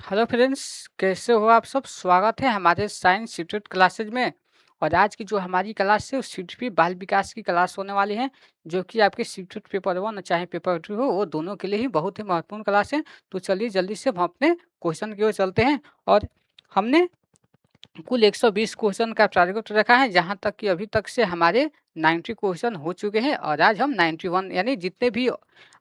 Hello friends, कैसे हो आप सब? स्वागत है हमारे साइंस इंस्टीट्यूट क्लासेज में। और आज की जो हमारी क्लास है वो सीटीपी बाल विकास की क्लास होने वाली है, जो कि आपके सीटीपी पेपर 1 चाहे पेपर 2 हो, वो दोनों के लिए ही बहुत ही महत्वपूर्ण क्लास है। तो चलिए जल्दी से हम अपने क्वेश्चन की ओर चलते हैं। और हमने कुल 120 क्वेश्चन का टारगेट रखा है, जहाँ तक कि अभी तक से हमारे 90 क्वेश्चन हो चुके हैं और आज हम 91 यानी जितने भी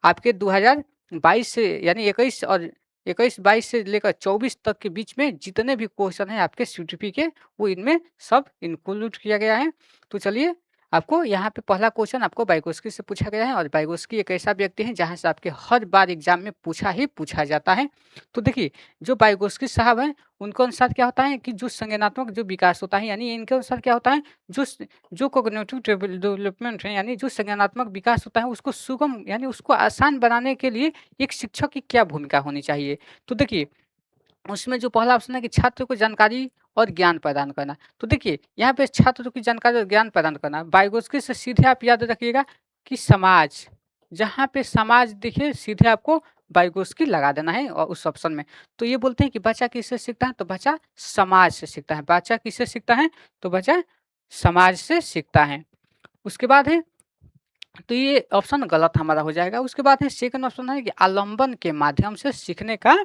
आपके 2022 से यानी 21 और 21-22 से लेकर 24 तक के बीच में जितने भी क्वेश्चन हैं आपके सीटीपी के, वो इनमें सब इंक्लूड किया गया है। तो चलिए, आपको यहाँ पे पहला क्वेश्चन आपको वाइगोत्स्की से पूछा गया है। और वाइगोत्स्की एक ऐसा व्यक्ति है जहाँ से आपके हर बार एग्जाम में पूछा ही पूछा जाता है। तो देखिए, जो वाइगोत्स्की साहब हैं, उनके अनुसार क्या होता है कि जो संज्ञानात्मक जो विकास होता है, यानी इनके अनुसार क्या होता है, जो कॉग्निटिव डेवलपमेंट है, यानी जो संज्ञानात्मक विकास होता है, उसको सुगम यानी उसको आसान बनाने के लिए एक शिक्षक की क्या भूमिका होनी चाहिए। तो देखिए, उसमें जो पहला ऑप्शन है कि छात्र को जानकारी और ज्ञान प्रदान करना। तो देखिए, यहाँ पे छात्र की जानकारी और ज्ञान प्रदान करना, वाइगोत्स्की से सीधे आप याद रखिएगा कि समाज, जहाँ पे समाज दिखे सीधे आपको वाइगोत्स्की लगा देना है और उस ऑप्शन में। तो ये बोलते हैं कि बच्चा किससे सीखता है, तो बच्चा समाज से सीखता है। बच्चा किससे सीखता है, तो बच्चा समाज से सीखता है। उसके बाद है, तो ये ऑप्शन गलत हमारा हो जाएगा। उसके बाद है सेकंड ऑप्शन है कि आलंबन के माध्यम से सीखने का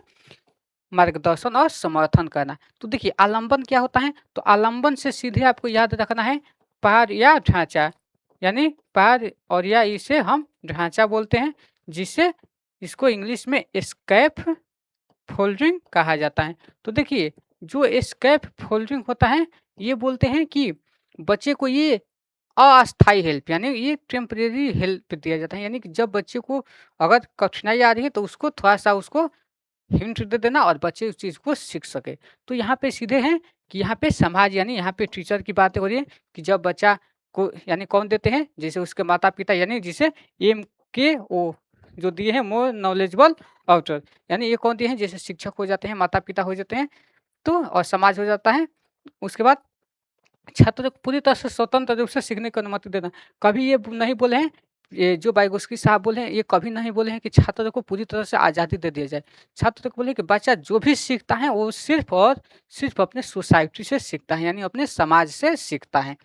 मार्गदर्शन और समर्थन करना। तो देखिए, आलंबन क्या होता है, तो आलंबन से सीधे आपको याद रखना है पार या ढांचा, यानी पार और या इसे हम ढांचा बोलते हैं, जिसे इसको इंग्लिश में स्कैफ फोल्डिंग कहा जाता है। तो देखिए, जो स्कैफ फोल्डिंग होता है, ये बोलते हैं कि बच्चे को ये अस्थायी हेल्प यानी ये टेम्परेरी हेल्प दिया जाता है, यानी कि जब बच्चे को अगर कठिनाई आ रही है तो उसको थोड़ा सा उसको हिंट दे देना और बच्चे उस चीज़ को सीख सके। तो यहाँ पे सीधे हैं कि यहाँ पे समाज यानी यहाँ पे टीचर की बातें हो रही है कि जब बच्चा को यानी कौन देते हैं, जैसे उसके माता पिता, यानी जिसे MKO जो दिए हैं, मोर नॉलेजेबल आउटर, यानी ये कौन दिए हैं, जैसे शिक्षक हो जाते हैं, माता पिता हो जाते हैं, तो और समाज हो जाता है। उसके बाद छात्र को पूरी तरह से स्वतंत्र रूप से सीखने की अनुमति देना। कभी ये नहीं बोले हैं, ये जो वाइगोत्स्की साहब बोले हैं, ये कभी नहीं बोले हैं कि छात्र को पूरी तरह से आज़ादी दे दिया जाए। छात्र को बोले कि बच्चा जो भी सीखता है वो सिर्फ़ और सिर्फ़ अपने सोसाइटी से सीखता है, यानी अपने समाज से सीखता है।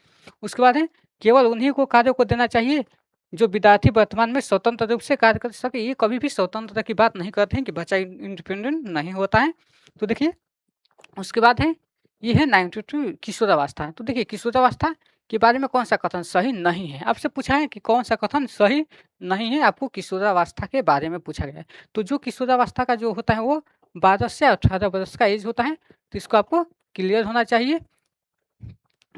उसके बाद है, केवल उन्हीं को कार्यों को देना चाहिए जो विद्यार्थी वर्तमान में स्वतंत्र रूप से कार्य कर सके। ये कभी भी स्वतंत्रता की बात नहीं करते हैं कि बच्चा इंडिपेंडेंट नहीं होता है। तो देखिए, उसके बाद है, ये है 92 किशोरावस्था। तो देखिए, किशोरावस्था के बारे में कौन-सा कथन सही नहीं है? आपसे पूछा है कि कौन-सा कथन सही नहीं है, आपको किशोरावस्था के बारे में पूछा गया है। तो जो किशोरावस्था का जो होता है वो 12 से 18 वर्ष का एज होता है, तो इसको आपको क्लियर होना चाहिए।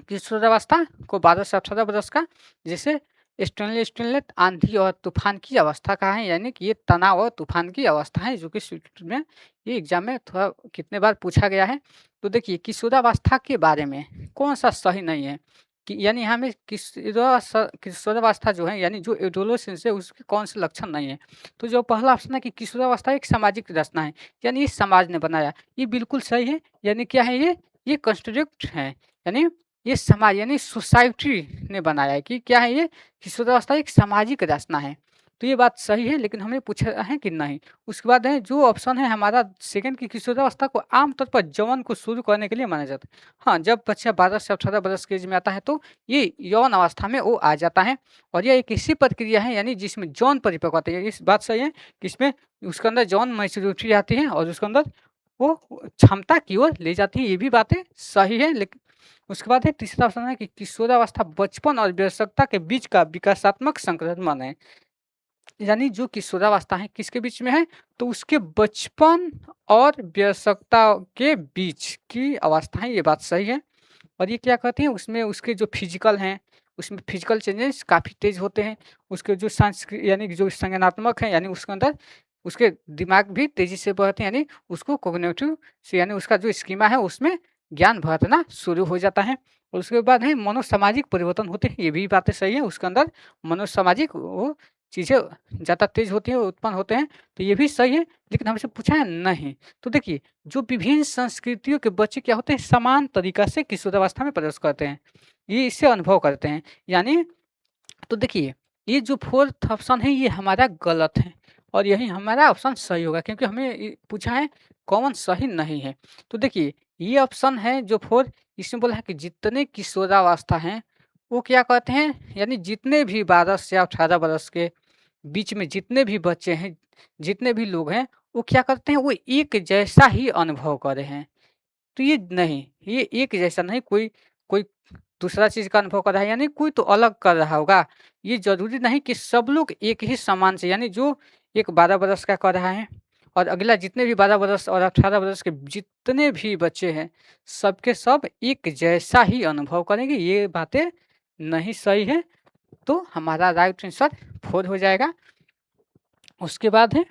किशोरावस्था को 12 से 18 वर्ष का, जैसे स्टिमुलेट आंधी और तूफान की अवस्था कहा है, यानी कि ये तनाव और तूफान की अवस्था है, जो कि स्वीट में ये एग्जाम में थोड़ा कितने बार पूछा गया है। तो देखिए, किशोरावस्था के बारे में कौन सा सही नहीं है कि यानी यहाँ में किशोरावस्था जो है, यानी जो एडोलेसेंस है, उसके कौन से लक्षण नहीं है। तो जो पहला ऑप्शन है कि किशोरावस्था एक सामाजिक रचना है, यानी ये समाज ने बनाया, ये बिल्कुल सही है। यानी क्या है ये कंस्ट्रक्ट है, यानी ये समाज यानी सोसाइटी ने बनाया है कि क्या है ये, किशोरावस्था एक सामाजिक रचना है। तो ये बात सही है, लेकिन हमें पूछा है कि नहीं। उसके बाद है जो ऑप्शन है हमारा सेकंड की किशोरावस्था को आमतौर पर जौवन को शुरू करने के लिए माना जाता है। हाँ, जब बच्चा 12 से 18 वर्ष की एज में आता है तो ये यौन अवस्था में वो आ जाता है। और यह एक ऐसी प्रक्रिया है यानी जिसमें यौन परिपक्व होती है। इस बात सही है कि इसमें उसके अंदर यौन मैच्योरिटी आती है और उसके अंदर वो क्षमता की ओर ले जाती है। ये भी बातें सही है, लेकिन उसके बाद है तीसरा ऑप्शन है कि किशोरावस्था बचपन और वयस्कता के बीच का विकासात्मक संक्रमण है। यानी जो किशोरावस्था है किसके बीच में है, तो उसके बचपन और वयस्कता के बीच की अवस्था है, ये बात सही है। और ये क्या कहते हैं, उसमें उसके जो फिजिकल हैं, उसमें फिजिकल चेंजेस काफ़ी तेज़ होते हैं। उसके जो यानी कि जो संज्ञानात्मक है, यानी उसके अंदर उसके दिमाग भी तेज़ी से बढ़ते हैं, यानी उसको कॉग्निटिव से यानी उसका जो स्कीमा है उसमें ज्ञान भरना शुरू हो जाता है। और उसके बाद है मनोसामाजिक परिवर्तन होते हैं, ये भी बातें सही है। उसके अंदर मनोसामाजिक वो चीज़ें ज़्यादा तेज़ होती हैं, उत्पन्न होते हैं, तो ये भी सही है, लेकिन हमसे पूछा है नहीं। तो देखिए, जो विभिन्न संस्कृतियों के बच्चे क्या होते हैं, समान तरीका से किशोरावस्था में प्रवेश करते हैं, ये इससे अनुभव करते हैं। यानी तो देखिए, ये जो फोर्थ ऑप्शन है ये हमारा गलत है। और यही हमारा ऑप्शन सही होगा क्योंकि हमें पूछा है कौन सही नहीं है। तो देखिए ये ऑप्शन है जो 4, इसमें बोला है कि जितने किशोरावस्था हैं वो क्या कहते हैं, यानी जितने भी 12 से 18 वर्ष के बीच में जितने भी बच्चे हैं, जितने भी लोग हैं, वो क्या करते हैं, वो एक जैसा ही अनुभव कर रहे हैं। तो ये नहीं, ये एक जैसा नहीं, कोई कोई दूसरा चीज़ का अनुभव कर रहा है, यानी कोई तो अलग कर रहा होगा। ये ज़रूरी नहीं कि सब लोग एक ही समान से, यानी जो एक 12 बरस का कर रहा है और अगला जितने भी 12 बरस और 18 बरस के जितने भी बच्चे हैं, सबके सब एक जैसा ही अनुभव करेंगे। ये बातें नहीं सही है, तो हमारा राइट आंसर 4 हो जाएगा। उसके बाद है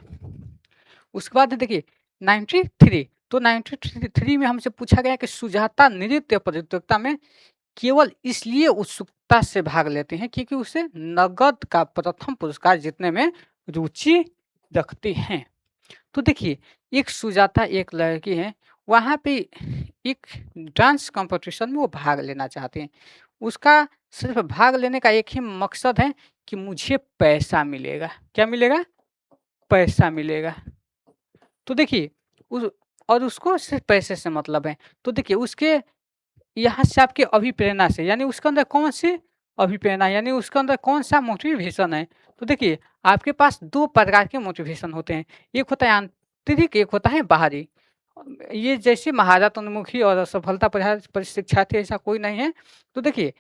देखिए 93, तो 93 में हमसे पूछा गया कि सुजाता नृत्य प्रतियोगिता में केवल इसलिए उत्सुकता से भाग लेते हैं क्योंकि उसे नगद का प्रथम पुरस्कार जीतने में रुचि रखती हैं। तो देखिए एक सुजाता एक लड़की है, वहाँ पे एक डांस कंपटीशन में वो भाग लेना चाहते हैं। उसका सिर्फ भाग लेने का एक ही मकसद है कि मुझे पैसा मिलेगा। क्या मिलेगा? पैसा मिलेगा। तो देखिए उस और उसको सिर्फ पैसे से मतलब है। तो देखिए उसके यहाँ से आपकी अभिप्रेरणा से, यानी उसके अंदर कौन-सी अभिप्रेरणा, यानी उसके अंदर कौन-सा मोटिवेशन है। तो देखिए आपके पास 2 प्रकार के मोटिवेशन होते हैं। एक होता है आंतरिक, एक होता है बाहरी। ये जैसे महारत उन्मुखी और सफलता प्रशिक्षार्थी ऐसा कोई नहीं है। तो देखिए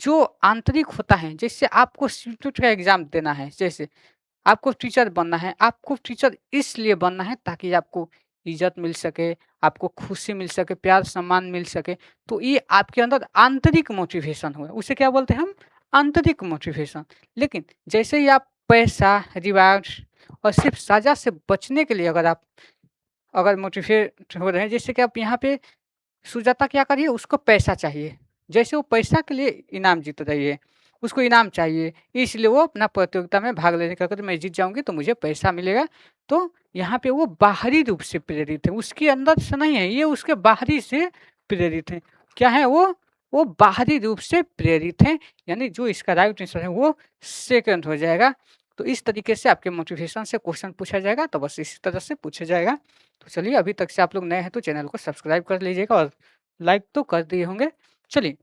जो आंतरिक होता है, जैसे आपको इंस्टीट्यूट का एग्ज़ाम देना है, जैसे आपको टीचर बनना है, आपको टीचर इसलिए बनना है ताकि आपको इज़्ज़त मिल सके, आपको खुशी मिल सके, प्यार-सम्मान मिल सके। तो ये आपके अंदर आंतरिक मोटिवेशन हुआ, उसे क्या बोलते हैं हम? आंतरिक मोटिवेशन। लेकिन जैसे ही आप पैसा, रिवार्ड और सिर्फ़ सज़ा से बचने के लिए अगर मोटिवेट हो रहे हैं, जैसे कि आप यहाँ पे सुजाता क्या कर रही है, उसको पैसा चाहिए। जैसे वो पैसा के लिए इनाम जीत रही है, उसको इनाम चाहिए, इसलिए वो अपना प्रतियोगिता में भाग लेने का कहती है, मैं जीत जाऊँगी तो मुझे पैसा मिलेगा। तो यहाँ पे वो बाहरी रूप से प्रेरित है, उसके अंदर से नहीं है, ये उसके बाहरी से प्रेरित है। क्या है वो? वो बाहरी रूप से प्रेरित हैं, यानी जो इसका राइट आंसर है वो सेकंड हो जाएगा। तो इस तरीके से आपके मोटिवेशन से क्वेश्चन पूछा जाएगा, तो बस इसी तरह से पूछा जाएगा। तो चलिए अभी तक से आप लोग नए हैं तो चैनल को सब्सक्राइब कर लीजिएगा और लाइक तो कर दिए होंगे। चलिए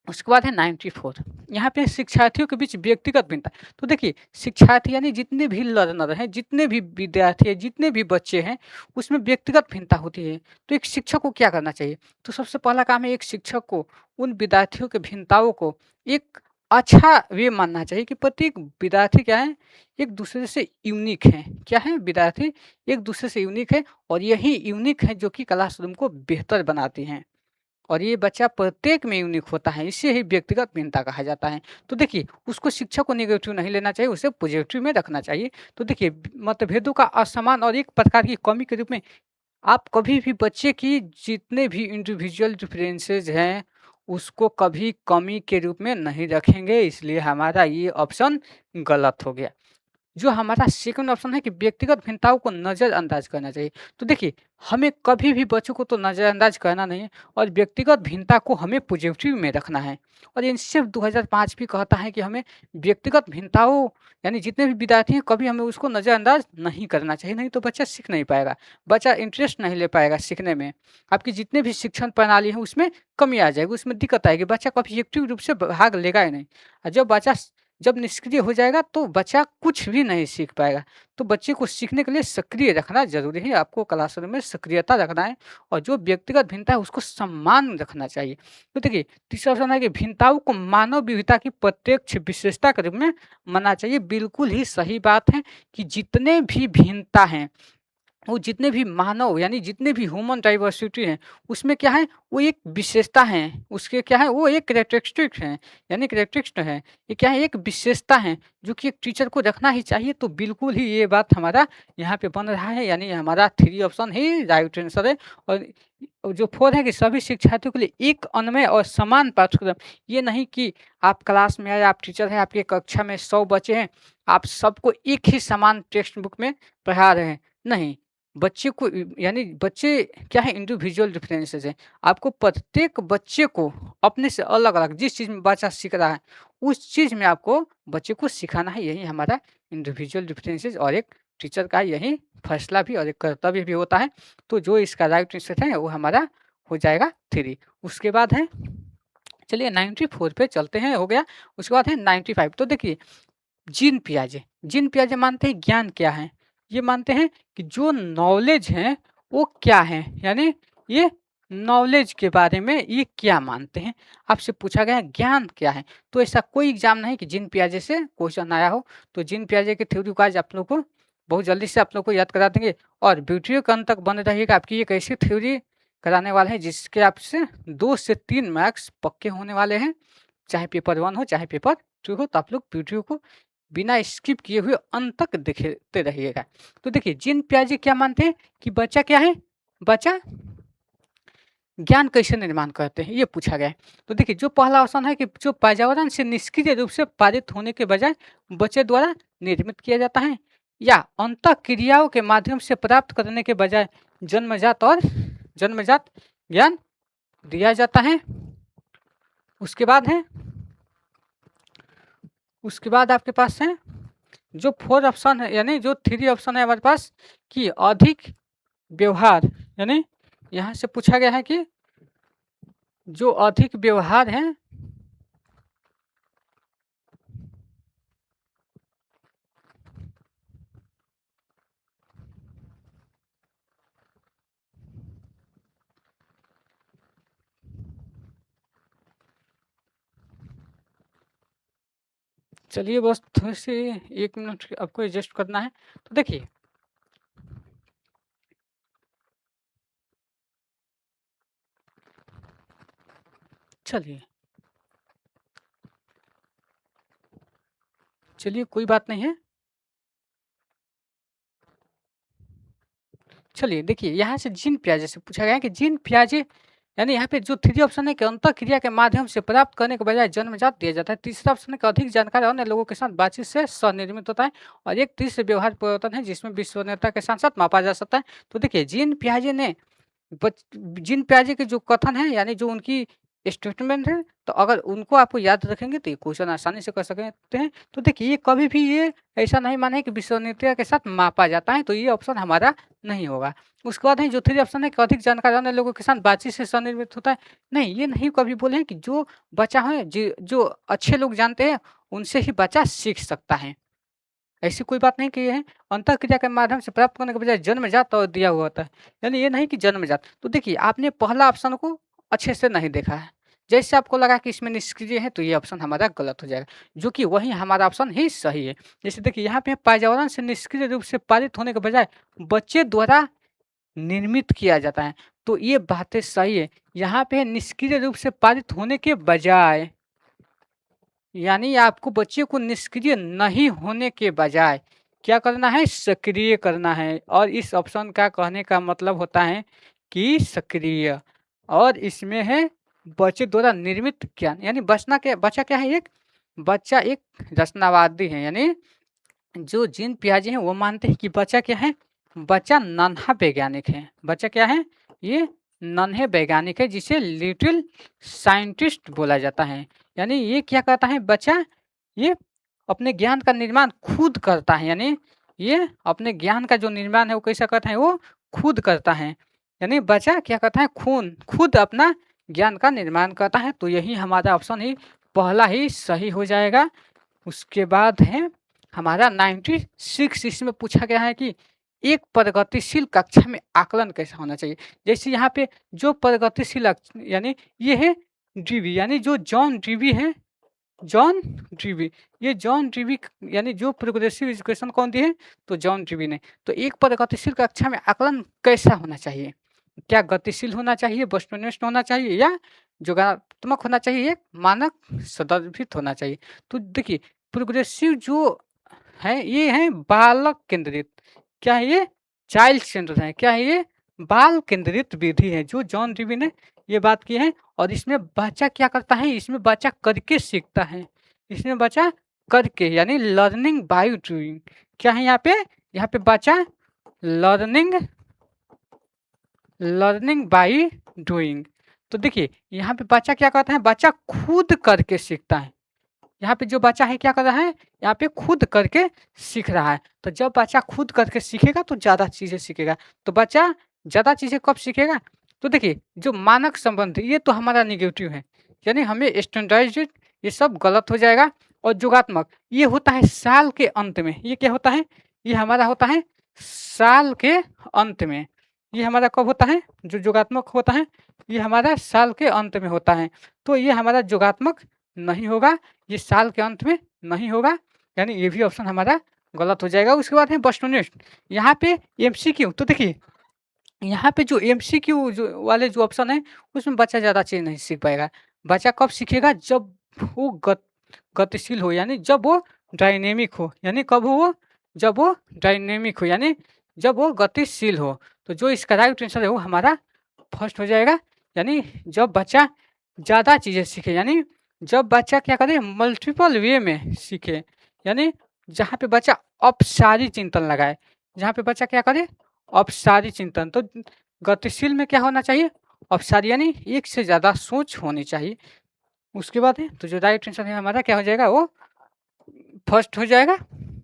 उसके बाद है 94, यहाँ पे शिक्षार्थियों के बीच व्यक्तिगत भिन्नता। तो देखिए शिक्षार्थी यानी जितने भी लर्नर हैं, जितने भी विद्यार्थी हैं, जितने भी बच्चे हैं, उसमें व्यक्तिगत भिन्नता होती है। तो एक शिक्षक को क्या करना चाहिए? तो सबसे पहला काम है एक शिक्षक को उन विद्यार्थियों की भिन्नताओं को एक अच्छा वे मानना चाहिए कि प्रत्येक विद्यार्थी क्या है, एक दूसरे से यूनिक है। क्या है? विद्यार्थी एक दूसरे से यूनिक है और यही यूनिक है जो कि क्लासरूम को बेहतर बनाती हैं। और ये बच्चा प्रत्येक में यूनिक होता है, इसे ही व्यक्तिगत भिन्नता कहा जाता है। तो देखिए, उसको शिक्षक को नेगेटिव नहीं लेना चाहिए, उसे पॉजिटिव में रखना चाहिए। तो देखिए, मतभेदों का असमान और एक प्रकार की कमी के रूप में आप कभी भी बच्चे की जितने भी इंडिविजुअल डिफरेंसेस हैं, उसको कभी कमी के रूप में नहीं रखेंगे, इसलिए हमारा ये ऑप्शन गलत हो गया। जो हमारा सेकंड ऑप्शन है कि व्यक्तिगत भिन्नताओं को नज़रअंदाज करना चाहिए। तो देखिए, हमें कभी भी बच्चों को तो नज़रअंदाज करना नहीं है और व्यक्तिगत भिन्नता को हमें पॉजिटिव में रखना है। और यूनिसेफ 2005 भी कहता है कि हमें व्यक्तिगत भिन्नताओं, यानी जितने भी विद्यार्थी हैं, कभी हमें उसको नज़रअंदाज नहीं करना चाहिए, नहीं तो बच्चा सीख नहीं पाएगा। बच्चा इंटरेस्ट नहीं ले पाएगा सीखने में। आपकी जितने भी शिक्षण प्रणाली है उसमें कमी आ जाएगी, उसमें दिक्कत आएगी, बच्चा कभी एक्टिव रूप से भाग लेगा ही नहीं। और जब निष्क्रिय हो जाएगा तो बच्चा कुछ भी नहीं सीख पाएगा। तो बच्चे को सीखने के लिए सक्रिय रखना ज़रूरी है, आपको क्लासरूम में सक्रियता रखना है और जो व्यक्तिगत भिन्नता है उसको सम्मान रखना चाहिए। तो देखिए तीसरा ऑप्शन है कि भिन्नताओं को मानव विविधता की प्रत्यक्ष विशेषता के रूप में मानना चाहिए। बिल्कुल ही सही बात है कि जितने भी भिन्नता हैं, वो जितने भी मानव यानी जितने भी ह्यूमन डाइवर्सिटी हैं, उसमें क्या है, वो एक विशेषता है, उसके क्या है, वो एक कैरेक्टरिस्टिक है, यानी कैरेक्टरिस्ट है। ये क्या है, एक विशेषता है जो कि एक टीचर को रखना ही चाहिए। तो बिल्कुल ही ये बात हमारा यहाँ पे बन रहा है, यानी हमारा 3 ऑप्शन ही राइट आंसर है। और जो 4 है कि सभी शिक्षार्थियों के लिए एक अन्वय और समान पाठ्यक्रम, ये नहीं कि आप क्लास में आए, आप टीचर हैं, आपकी कक्षा में 100 बच्चे हैं, आप सबको एक ही समान टेक्स्ट बुक में पढ़ा रहे हैं, नहीं। बच्चे को यानी बच्चे क्या है, इंडिविजुअल डिफरेंसेस हैं। आपको प्रत्येक बच्चे को अपने से अलग-अलग जिस चीज़ में बच्चा सीख रहा है, उस चीज़ में आपको बच्चे को सिखाना है, यही हमारा इंडिविजुअल डिफरेंसेस और एक टीचर का यही फैसला भी और एक कर्तव्य भी होता है। तो जो इसका राइट आंसर है वो हमारा हो जाएगा 3। उसके बाद है, चलिए 94 पे चलते हैं, हो गया। उसके बाद है 95। तो देखिए जीन पियाजे मानते हैं ज्ञान क्या है? ये मानते हैं कि जो नॉलेज है वो क्या है? यानी ये नॉलेज के बारे में ये क्या मानते हैं? आपसे पूछा गया है ज्ञान क्या है? तो ऐसा कोई एग्ज़ाम नहीं कि जीन पियाजे से क्वेश्चन आया हो। तो जीन पियाजे की थ्योरी को आज आप लोग को बहुत जल्दी से आप लोग को याद करा देंगे और वीडियो के अंत तक बने रहिएगा। आपकी एक ऐसी थ्योरी कराने वाले हैं जिसके आपसे 2 से 3 मार्क्स पक्के होने वाले हैं। चाहे पेपर 1 हो, चाहे पेपर 2 हो, तो आप लोग वीडियो को बिना स्किप किए हुए अंत तक देखते रहिएगा। तो देखिए जीन पियाजे क्या मानते हैं कि बच्चा क्या है? बच्चा ज्ञान कैसे निर्माण करते हैं, ये पूछा गया है। तो देखिए जो पहला ऑप्शन है कि जो पर्यावरण से निष्क्रिय रूप से पारित होने के बजाय बच्चे द्वारा निर्मित किया जाता है, या अंतःक्रियाओं के माध्यम से प्राप्त करने के बजाय जन्मजात ज्ञान दिया जाता है। उसके बाद आपके पास है जो 4 ऑप्शन है, यानी जो 3 ऑप्शन है हमारे पास कि अधिक व्यवहार, यानी यहाँ से पूछा गया है कि जो अधिक व्यवहार है चलिए बस थोड़ी सी 1 मिनट आपको एडजस्ट करना है। तो देखिए चलिए चलिए कोई बात नहीं है। चलिए देखिए यहाँ से जीन पियाजे से पूछा गया है कि जीन पियाजे, यानी यहाँ पे जो 3 ऑप्शन है कि अंतःक्रिया के माध्यम से प्राप्त करने के बजाय जन्मजात दिया जाता है। तीसरा ऑप्शन है कि अधिक जानकारी अन्य लोगों के साथ बातचीत से स्वनिर्मित होता है, और एक तीसरे व्यवहार परिवर्तन है जिसमें विश्वसनीयता के साथ साथ मापा जा सकता है। तो देखिए जीन पियाजे के जो कथन है, यानी जो उनकी स्टेटमेंट है, तो अगर उनको आपको याद रखेंगे तो ये क्वेश्चन आसानी से कर सकते हैं। तो देखिए ये कभी भी ये ऐसा नहीं माने कि विश्वसनीयता के साथ मापा जाता है, तो ये ऑप्शन हमारा नहीं होगा। उसके बाद है जो 3 ऑप्शन है कि अधिक जानकारी अन्य लोगों के साथ बातचीत से स्वनिर्मित होता है। नहीं, ये नहीं कभी बोले हैं कि जो बच्चा है जो अच्छे लोग जानते हैं उनसे ही बच्चा सीख सकता है। ऐसी कोई बात नहीं की है। अंतःक्रिया के माध्यम से प्राप्त करने के बजाय जन्मजात और दिया हुआ होता है। यानी ये नहीं कि जन्मजात। तो देखिए आपने पहला ऑप्शन को अच्छे से नहीं देखा है। जैसे आपको लगा कि इसमें निष्क्रिय है तो ये ऑप्शन हमारा गलत हो जाएगा, जो कि वही हमारा ऑप्शन ही सही है। जैसे देखिए यहाँ पे पर्यावरण से निष्क्रिय रूप से पारित होने के बजाय बच्चे द्वारा निर्मित किया जाता है। तो ये बातें सही है। यहाँ पे निष्क्रिय रूप से पारित होने के बजाय, यानी आपको बच्चे को निष्क्रिय नहीं होने के बजाय क्या करना है? सक्रिय करना है। और इस ऑप्शन का कहने का मतलब होता है कि सक्रिय, और इसमें है बच्चे द्वारा निर्मित ज्ञान, यानी बच्चा क्या है? बच्चा एक रचनावादी है। यानी जो जीन पियाजे हैं वो मानते हैं कि बच्चा क्या है? बच्चा नन्हा वैज्ञानिक है। बच्चा क्या है? ये नन्हे वैज्ञानिक है, जिसे लिटिल साइंटिस्ट बोला जाता है। यानी ये क्या करता है बच्चा? ये अपने ज्ञान का निर्माण खुद करता है। यानी ये अपने ज्ञान का जो निर्माण है वो कैसा करता है? वो खुद करता है। यानी बच्चा क्या करता है? खुद अपना ज्ञान का निर्माण करता है। तो यही हमारा ऑप्शन ही पहला ही सही हो जाएगा। उसके बाद है हमारा 96, इसमें पूछा गया है कि एक प्रगतिशील कक्षा में आकलन कैसा होना चाहिए? जैसे यहाँ पे जो प्रगतिशील यानी ये है डीवी, यानी जो जॉन डीवी है, जॉन डीवी, ये जॉन डीवी यानी जो प्रोग्रेसिव एजुकेशन कौन दी है? तो जॉन डीवी ने। तो एक प्रगतिशील कक्षा में आकलन कैसा होना चाहिए? क्या गतिशील होना चाहिए, वस्तुनिष्ठ होना चाहिए, या योगात्मक होना चाहिए, मानक संदर्भित होना चाहिए? तो देखिए प्रोग्रेसिव जो है ये है बालक केंद्रित। क्या है ये? चाइल्ड सेंटर है। क्या है ये? बाल केंद्रित विधि है, जो जॉन डीवी ने ये बात की है। और इसमें बच्चा क्या करता है? इसमें बच्चा करके सीखता है। इसमें बच्चा करके, यानी लर्निंग बाय डूइंग। क्या है यहाँ पे? यहाँ पे बच्चा लर्निंग लर्निंग बाय डूइंग। तो देखिए यहाँ पे बच्चा क्या करता है? बच्चा खुद करके सीखता है। यहाँ पे जो बच्चा है क्या कर रहा है, यहाँ पे खुद करके सीख रहा है। तो जब बच्चा खुद करके सीखेगा तो ज़्यादा चीज़ें सीखेगा। तो बच्चा ज़्यादा चीज़ें कब सीखेगा? तो देखिए जो मानक संबंध ये तो हमारा नेगेटिव है, यानी हमें स्टैंडर्डाइज्ड ये सब गलत हो जाएगा। और योगात्मक ये होता है साल के अंत में। ये क्या होता है? ये हमारा होता है साल के अंत में। ये हमारा कब होता है? जो योगात्मक होता है ये हमारा साल के अंत में होता है। तो ये हमारा योगात्मक नहीं होगा, ये साल के अंत में नहीं होगा, यानी ये भी ऑप्शन हमारा गलत हो जाएगा। उसके बाद है वस्तुनिष्ठ, यहाँ पे एमसीक्यू। तो देखिए यहाँ पे जो एमसीक्यू जो वाले जो ऑप्शन है उसमें बच्चा ज़्यादा चीज़ नहीं सीख पाएगा। बच्चा कब सीखेगा? जब वो गतिशील हो, यानी जब वो डायनेमिक हो, यानी कब हो वो? जब वो डायनेमिक हो, यानी जब वो गतिशील हो। तो जो इसका राइट आंसर है वो हमारा फर्स्ट हो जाएगा, यानी जब बच्चा ज़्यादा चीज़ें सीखे, यानी जब बच्चा क्या करे? मल्टीपल वे में सीखे, यानी जहाँ पे बच्चा अपसारी चिंतन लगाए, जहाँ पे बच्चा क्या करे? अपसारी चिंतन। तो गतिशील में क्या होना चाहिए? अपसारी, यानी एक से ज़्यादा सोच होनी चाहिए। उसके बाद है तो जो राइट आंसर है हमारा क्या हो जाएगा? वो फर्स्ट हो जाएगा।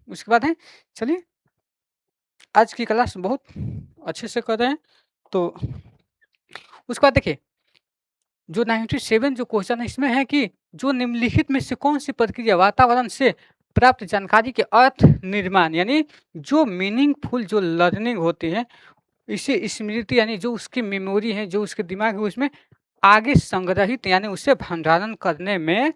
उसके बाद है, चलिए आज की क्लास बहुत अच्छे से कर रहे हैं। तो उसके बाद देखिए जो 97 जो क्वेश्चन है इसमें है कि जो निम्नलिखित में से कौन सी प्रक्रिया वातावरण से प्राप्त जानकारी के अर्थ निर्माण, यानी जो मीनिंगफुल जो लर्निंग होती है, इसे स्मृति यानी जो उसकी मेमोरी है, जो उसके दिमाग है उसमें आगे संग्रहित यानी उसे भंडारण करने में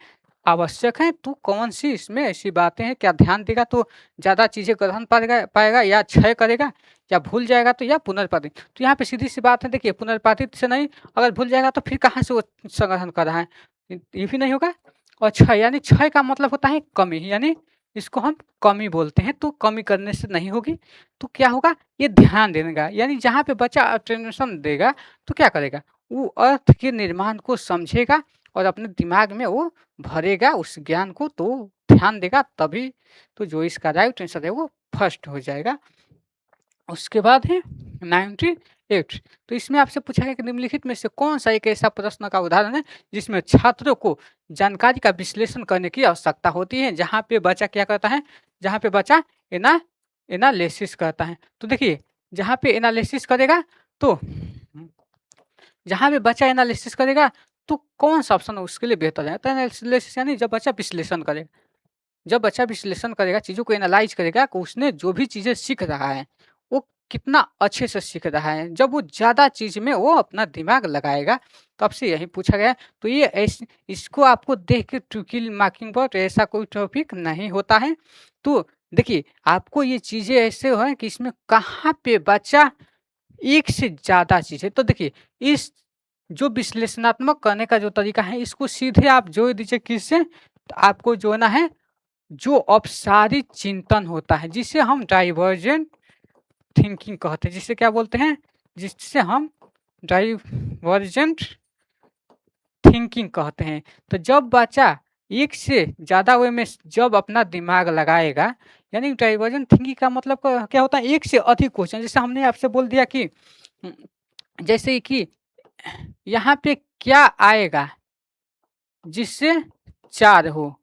आवश्यक है। तो कौन सी इसमें ऐसी बातें हैं? क्या ध्यान देगा तो ज़्यादा चीज़ें ग्रहण पाएगा पाएगा या क्षय करेगा, या भूल जाएगा तो या पुनर्पातित। तो यहाँ पे सीधी सी बात है, देखिए पुनर्पातित से नहीं, अगर भूल जाएगा तो फिर कहाँ से वो संग्रहण कर रहा है? ये भी नहीं होगा। और क्षय, यानी क्षय का मतलब होता है कमी, यानी इसको हम कमी बोलते हैं। तो कमी करने से नहीं होगी, तो क्या होगा? ये ध्यान देगा, यानी जहाँ पे बच्चा अटेंशन देगा तो क्या करेगा? वो अर्थ के निर्माण को समझेगा और अपने दिमाग में वो भरेगा उस ज्ञान को, तो ध्यान देगा तभी। तो जो इसका राइट आंसर है वो फर्स्ट हो जाएगा। उसके बाद है 98। तो इसमें आपसे पूछा गया कि निम्नलिखित में से कौन सा एक ऐसा प्रश्न का उदाहरण है जिसमें छात्रों को जानकारी का विश्लेषण करने की आवश्यकता होती है, जहाँ पे बच्चा क्या करता है? जहाँ पे बच्चा एनालिसिस करता है। तो देखिए जहाँ पे एनालिसिस करेगा, तो जहाँ पे बच्चा एनालिसिस करेगा तो कौन सा ऑप्शन उसके लिए बेहतर है? तो एनालिसिस यानी जब बच्चा विश्लेषण करेगा, जब बच्चा विश्लेषण करेगा, चीज़ों को एनालाइज करेगा कि उसने जो भी चीज़ें सीख रहा है वो कितना अच्छे से सीख रहा है, जब वो ज़्यादा चीज़ में वो अपना दिमाग लगाएगा। तो आपसे यही पूछा गया है। तो ये इसको आपको देख के टू मार्किंग बोर्ड ऐसा कोई टॉपिक नहीं होता है। तो देखिए आपको ये चीज़ें ऐसे हैं कि इसमें कहाँ पे बच्चा एक से ज़्यादा चीज़ें। तो देखिए इस जो विश्लेषणात्मक करने का जो तरीका है इसको सीधे आप जोड़ दीजिए किससे? तो आपको जोड़ना है जो औपचारिक चिंतन होता है, जिसे हम डाइवर्जेंट थिंकिंग कहते हैं। जिसे क्या बोलते हैं? जिससे हम डाइवर्जेंट थिंकिंग कहते हैं। तो जब बच्चा एक से ज़्यादा वे में जब अपना दिमाग लगाएगा, यानी डाइवर्जेंट थिंकिंग का मतलब क्या होता है? एक से अधिक क्वेश्चन, जैसे हमने आपसे बोल दिया कि जैसे कि यहाँ पे क्या आएगा जिससे 4 हो?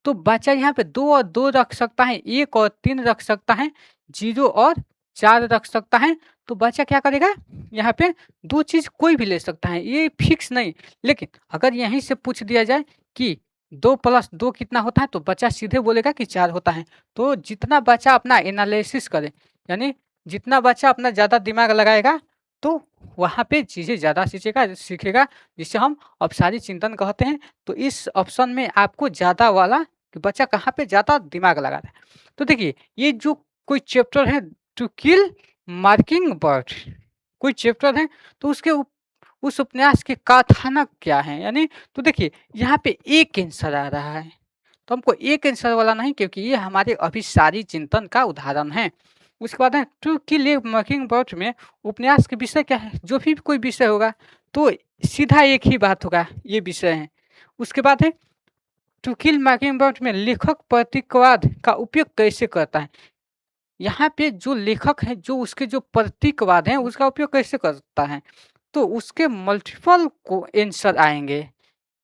तो बच्चा यहाँ पे 2 और 2 रख सकता है, 1 और 3 रख सकता है, 0 और 4 रख सकता है। तो बच्चा क्या करेगा? यहाँ पे 2 चीज़ कोई भी ले सकता है, ये फिक्स नहीं। लेकिन अगर यहीं से पूछ दिया जाए कि 2 + 2 कितना होता है? तो बच्चा सीधे बोलेगा कि 4 होता है। तो जितना बच्चा अपना एनालिसिस करे, यानी जितना बच्चा अपना ज़्यादा दिमाग लगाएगा, तो वहाँ पे चीज़ें ज़्यादा सीखेगा, जिसे हम औपचारिक चिंतन कहते हैं। तो इस ऑप्शन में आपको ज़्यादा वाला कि बच्चा कहाँ पे ज़्यादा दिमाग लगा रहा है। तो देखिए ये जो कोई चैप्टर है टू किल मार्किंग बर्ड, कोई चैप्टर है तो उसके उस उपन्यास के कथानक क्या है? यानी तो देखिए यहाँ पे एक आंसर आ रहा है, तो हमको एक आंसर वाला नहीं, क्योंकि ये हमारे अभिसारी चिंतन का उदाहरण है। उसके बाद है टू किल ए मॉकिंग बर्ड में उपन्यास के विषय क्या है? जो भी कोई विषय होगा तो सीधा एक ही बात होगा, ये विषय है। उसके बाद है टू किल मॉकिंग बर्ड में लेखक प्रतीकवाद का उपयोग कैसे करता है? यहाँ पे जो लेखक है, जो उसके जो प्रतीकवाद हैं उसका उपयोग कैसे करता है? तो उसके मल्टीपल को आंसर आएँगे।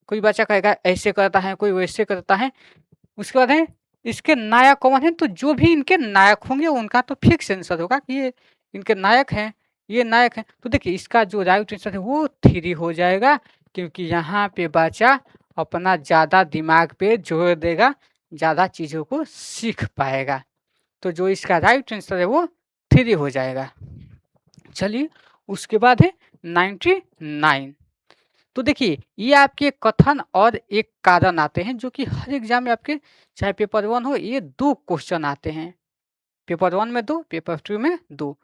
कोई बच्चा कहेगा ऐसे करता है, कोई वैसे करता है। उसके बाद है इसके नायक कौन है, तो जो भी इनके नायक होंगे उनका तो फिक्स आंसर होगा कि ये इनके नायक हैं, ये नायक हैं। तो देखिए इसका जो राइट आंसर है वो 3 हो जाएगा, क्योंकि यहाँ पे बच्चा अपना ज़्यादा दिमाग पे जोर देगा, ज़्यादा चीज़ों को सीख पाएगा। तो जो इसका राइट आंसर है वो 3 हो जाएगा। चलिए उसके बाद है 99। तो देखिए ये आपके कथन और एक कारण आते हैं जो कि हर एग्जाम में आपके, चाहे पेपर 1 हो, ये 2 क्वेश्चन आते हैं। पेपर 1 में 2, पेपर 2 में 2।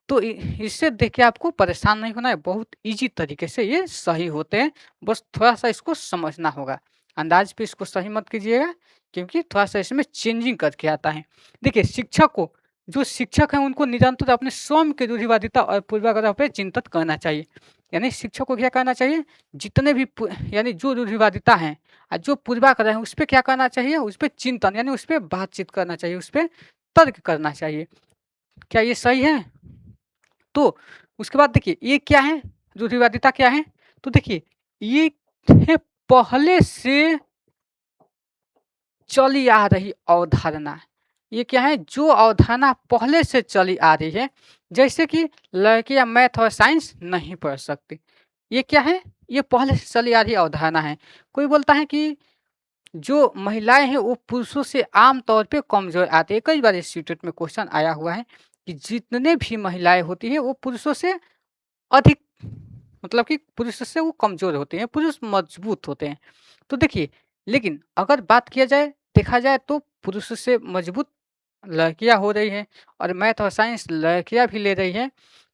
तो इससे देखिए आपको परेशान नहीं होना है, बहुत इजी तरीके से ये सही होते हैं, बस थोड़ा-सा इसको समझना होगा। अंदाज़ पे इसको सही मत कीजिएगा, क्योंकि थोड़ा-सा इसमें चेंजिंग करके आता है। देखिए शिक्षक को, जो शिक्षक हैं उनको निरंतर अपने स्वयं की रूढ़िवादिता और पूर्वाग्रह पे चिंतित करना चाहिए। यानी शिक्षक को क्या करना चाहिए, जितने भी यानी जो रूढ़िवादिता हैं और जो पूर्वाग्रह हैं उस पे क्या करना चाहिए, उस पे चिंतन यानी उस पे बातचीत करना चाहिए, उस पे तर्क करना चाहिए। क्या ये सही है? तो उसके बाद देखिए ये क्या है, रूढ़िवादिता क्या है? तो देखिए ये है पहले से चली आ रही अवधारणा। ये क्या है, जो अवधारणा पहले से चली आ रही है, जैसे कि लड़कियां मैथ और साइंस नहीं पढ़ सकती। ये क्या है, ये पहले से चली आ रही अवधारणा है। कोई बोलता है कि जो महिलाएं हैं वो पुरुषों से आम तौर पे कमजोर आती है। कई बार इस सीटेट में क्वेश्चन आया हुआ है कि जितने भी महिलाएं होती हैं वो पुरुषों से अधिक, मतलब कि पुरुष से वो कमज़ोर होते हैं, पुरुष मजबूत होते हैं। तो देखिए, लेकिन अगर बात किया जाए, देखा जाए तो पुरुष से मजबूत लड़कियाँ हो रही हैं और मैथ और साइंस लड़कियाँ भी ले रही हैं।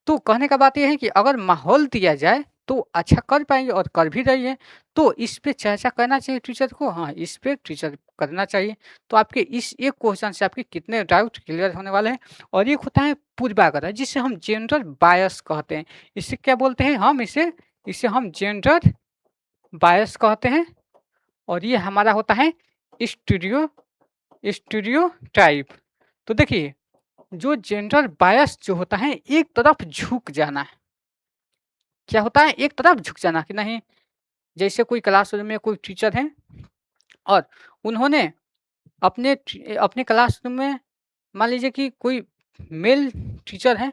तो कहने का बात ये है कि अगर माहौल दिया जाए तो अच्छा कर पाएँगे और कर भी रही हैं। तो इस पे चर्चा करना चाहिए टीचर को, हाँ, इस पे टीचर करना चाहिए। तो आपके इस एक क्वेश्चन से आपके कितने डाउट क्लियर होने वाले हैं। और एक होता है पूर्वाग्रह, जिसे हम जेंडर बायस कहते हैं। इसे क्या बोलते हैं हम, इसे इसे हम जेंडर बायस कहते हैं। और ये हमारा होता है स्टीरियो स्टीरियोटाइप। तो देखिए जो जेंडर बायस जो होता है, एक तरफ झुक जाना, क्या होता है, एक तरफ झुक जाना कि नहीं। जैसे कोई क्लासरूम में कोई टीचर हैं और उन्होंने अपने क्लासरूम में मान लीजिए कि कोई मेल टीचर है,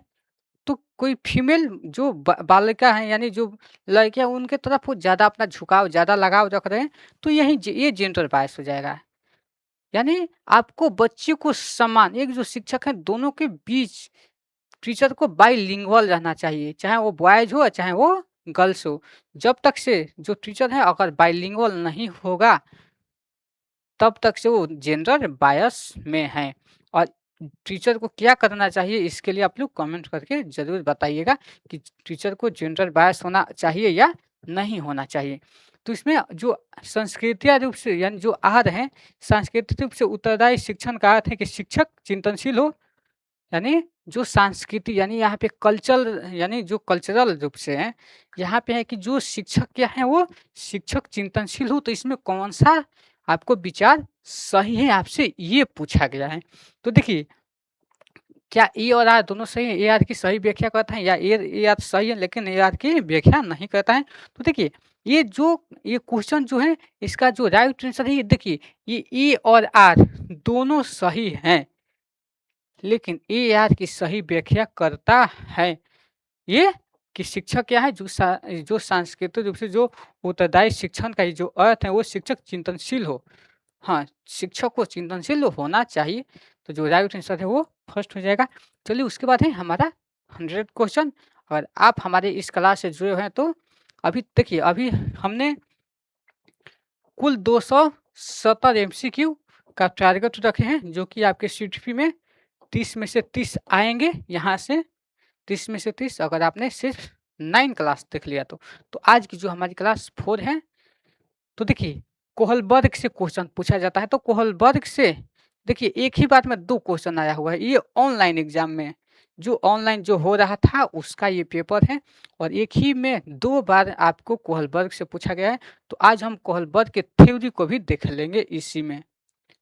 तो कोई फीमेल जो बालिका है यानी जो लड़कियां, उनके तरफ वो ज़्यादा अपना झुकाव, ज़्यादा लगाव रख रहे हैं, तो ये जेंडर बायस हो जाएगा। यानी आपको बच्चे को समान, एक जो शिक्षक हैं दोनों के बीच टीचर को बाइलिंगुअल रहना चाहिए, चाहे वो बॉयज़ हो चाहे वो गर्ल्स हो। जब तक से जो टीचर है अगर बाइलिंगुअल नहीं होगा, तब तक से वो जेंडर बायस में हैं। और टीचर को क्या करना चाहिए, इसके लिए आप लोग कमेंट करके ज़रूर बताइएगा कि टीचर को जेंडर बायस होना चाहिए या नहीं होना चाहिए। तो इसमें जो संस्कृतीय रूप से यानी जो आहार हैं, सांस्कृतिक रूप से उत्तरदायी शिक्षण का अर्थ है कि शिक्षक चिंतनशील हो, यानी जो संस्कृति यानी यहाँ पे कल्चर यानी जो कल्चरल रूप से है, यहाँ पे है कि जो शिक्षक क्या है वो शिक्षक चिंतनशील हो। तो इसमें कौन-सा आपको विचार सही है, आपसे ये पूछा गया है। तो देखिए क्या ए और आर दोनों सही है? ए आर की सही व्याख्या करता है या ए आर सही है लेकिन ए आर की व्याख्या नहीं करता है। तो देखिए ये क्वेश्चन जो है इसका जो राइट आंसर है, ये देखिए ये ए और आर दोनों सही हैं। लेकिन ए आर की सही व्याख्या करता है ये कि शिक्षक क्या है, जो सांस्कृतिक रूप से जो उत्तरदायी शिक्षण का ये जो अर्थ है वो शिक्षक चिंतनशील हो। हाँ, शिक्षक को चिंतनशील होना चाहिए। तो जो राइट आंसर है वो फर्स्ट हो जाएगा। चलिए उसके बाद है हमारा 100 क्वेश्चन। और आप हमारे इस क्लास से जुड़े हुए हैं तो अभी देखिए, अभी हमने कुल 270 एमसीक्यू का टारगेट रखे हैं, जो कि आपके सीटीपी में 30 में से 30 आएँगे यहाँ से। 30 में से 30 अगर आपने सिर्फ 9 क्लास देख लिया तो। तो आज की जो हमारी क्लास 4 है, तो देखिए कोहलबर्ग से क्वेश्चन पूछा जाता है। तो कोहलबर्ग से देखिए एक ही बार में 2 क्वेश्चन आया हुआ है। ये ऑनलाइन एग्जाम में जो ऑनलाइन जो हो रहा था उसका ये पेपर है और एक ही में 2 बार आपको कोहलबर्ग से पूछा गया है। तो आज हम कोहलबर्ग के थ्योरी को भी देख लेंगे इसी में।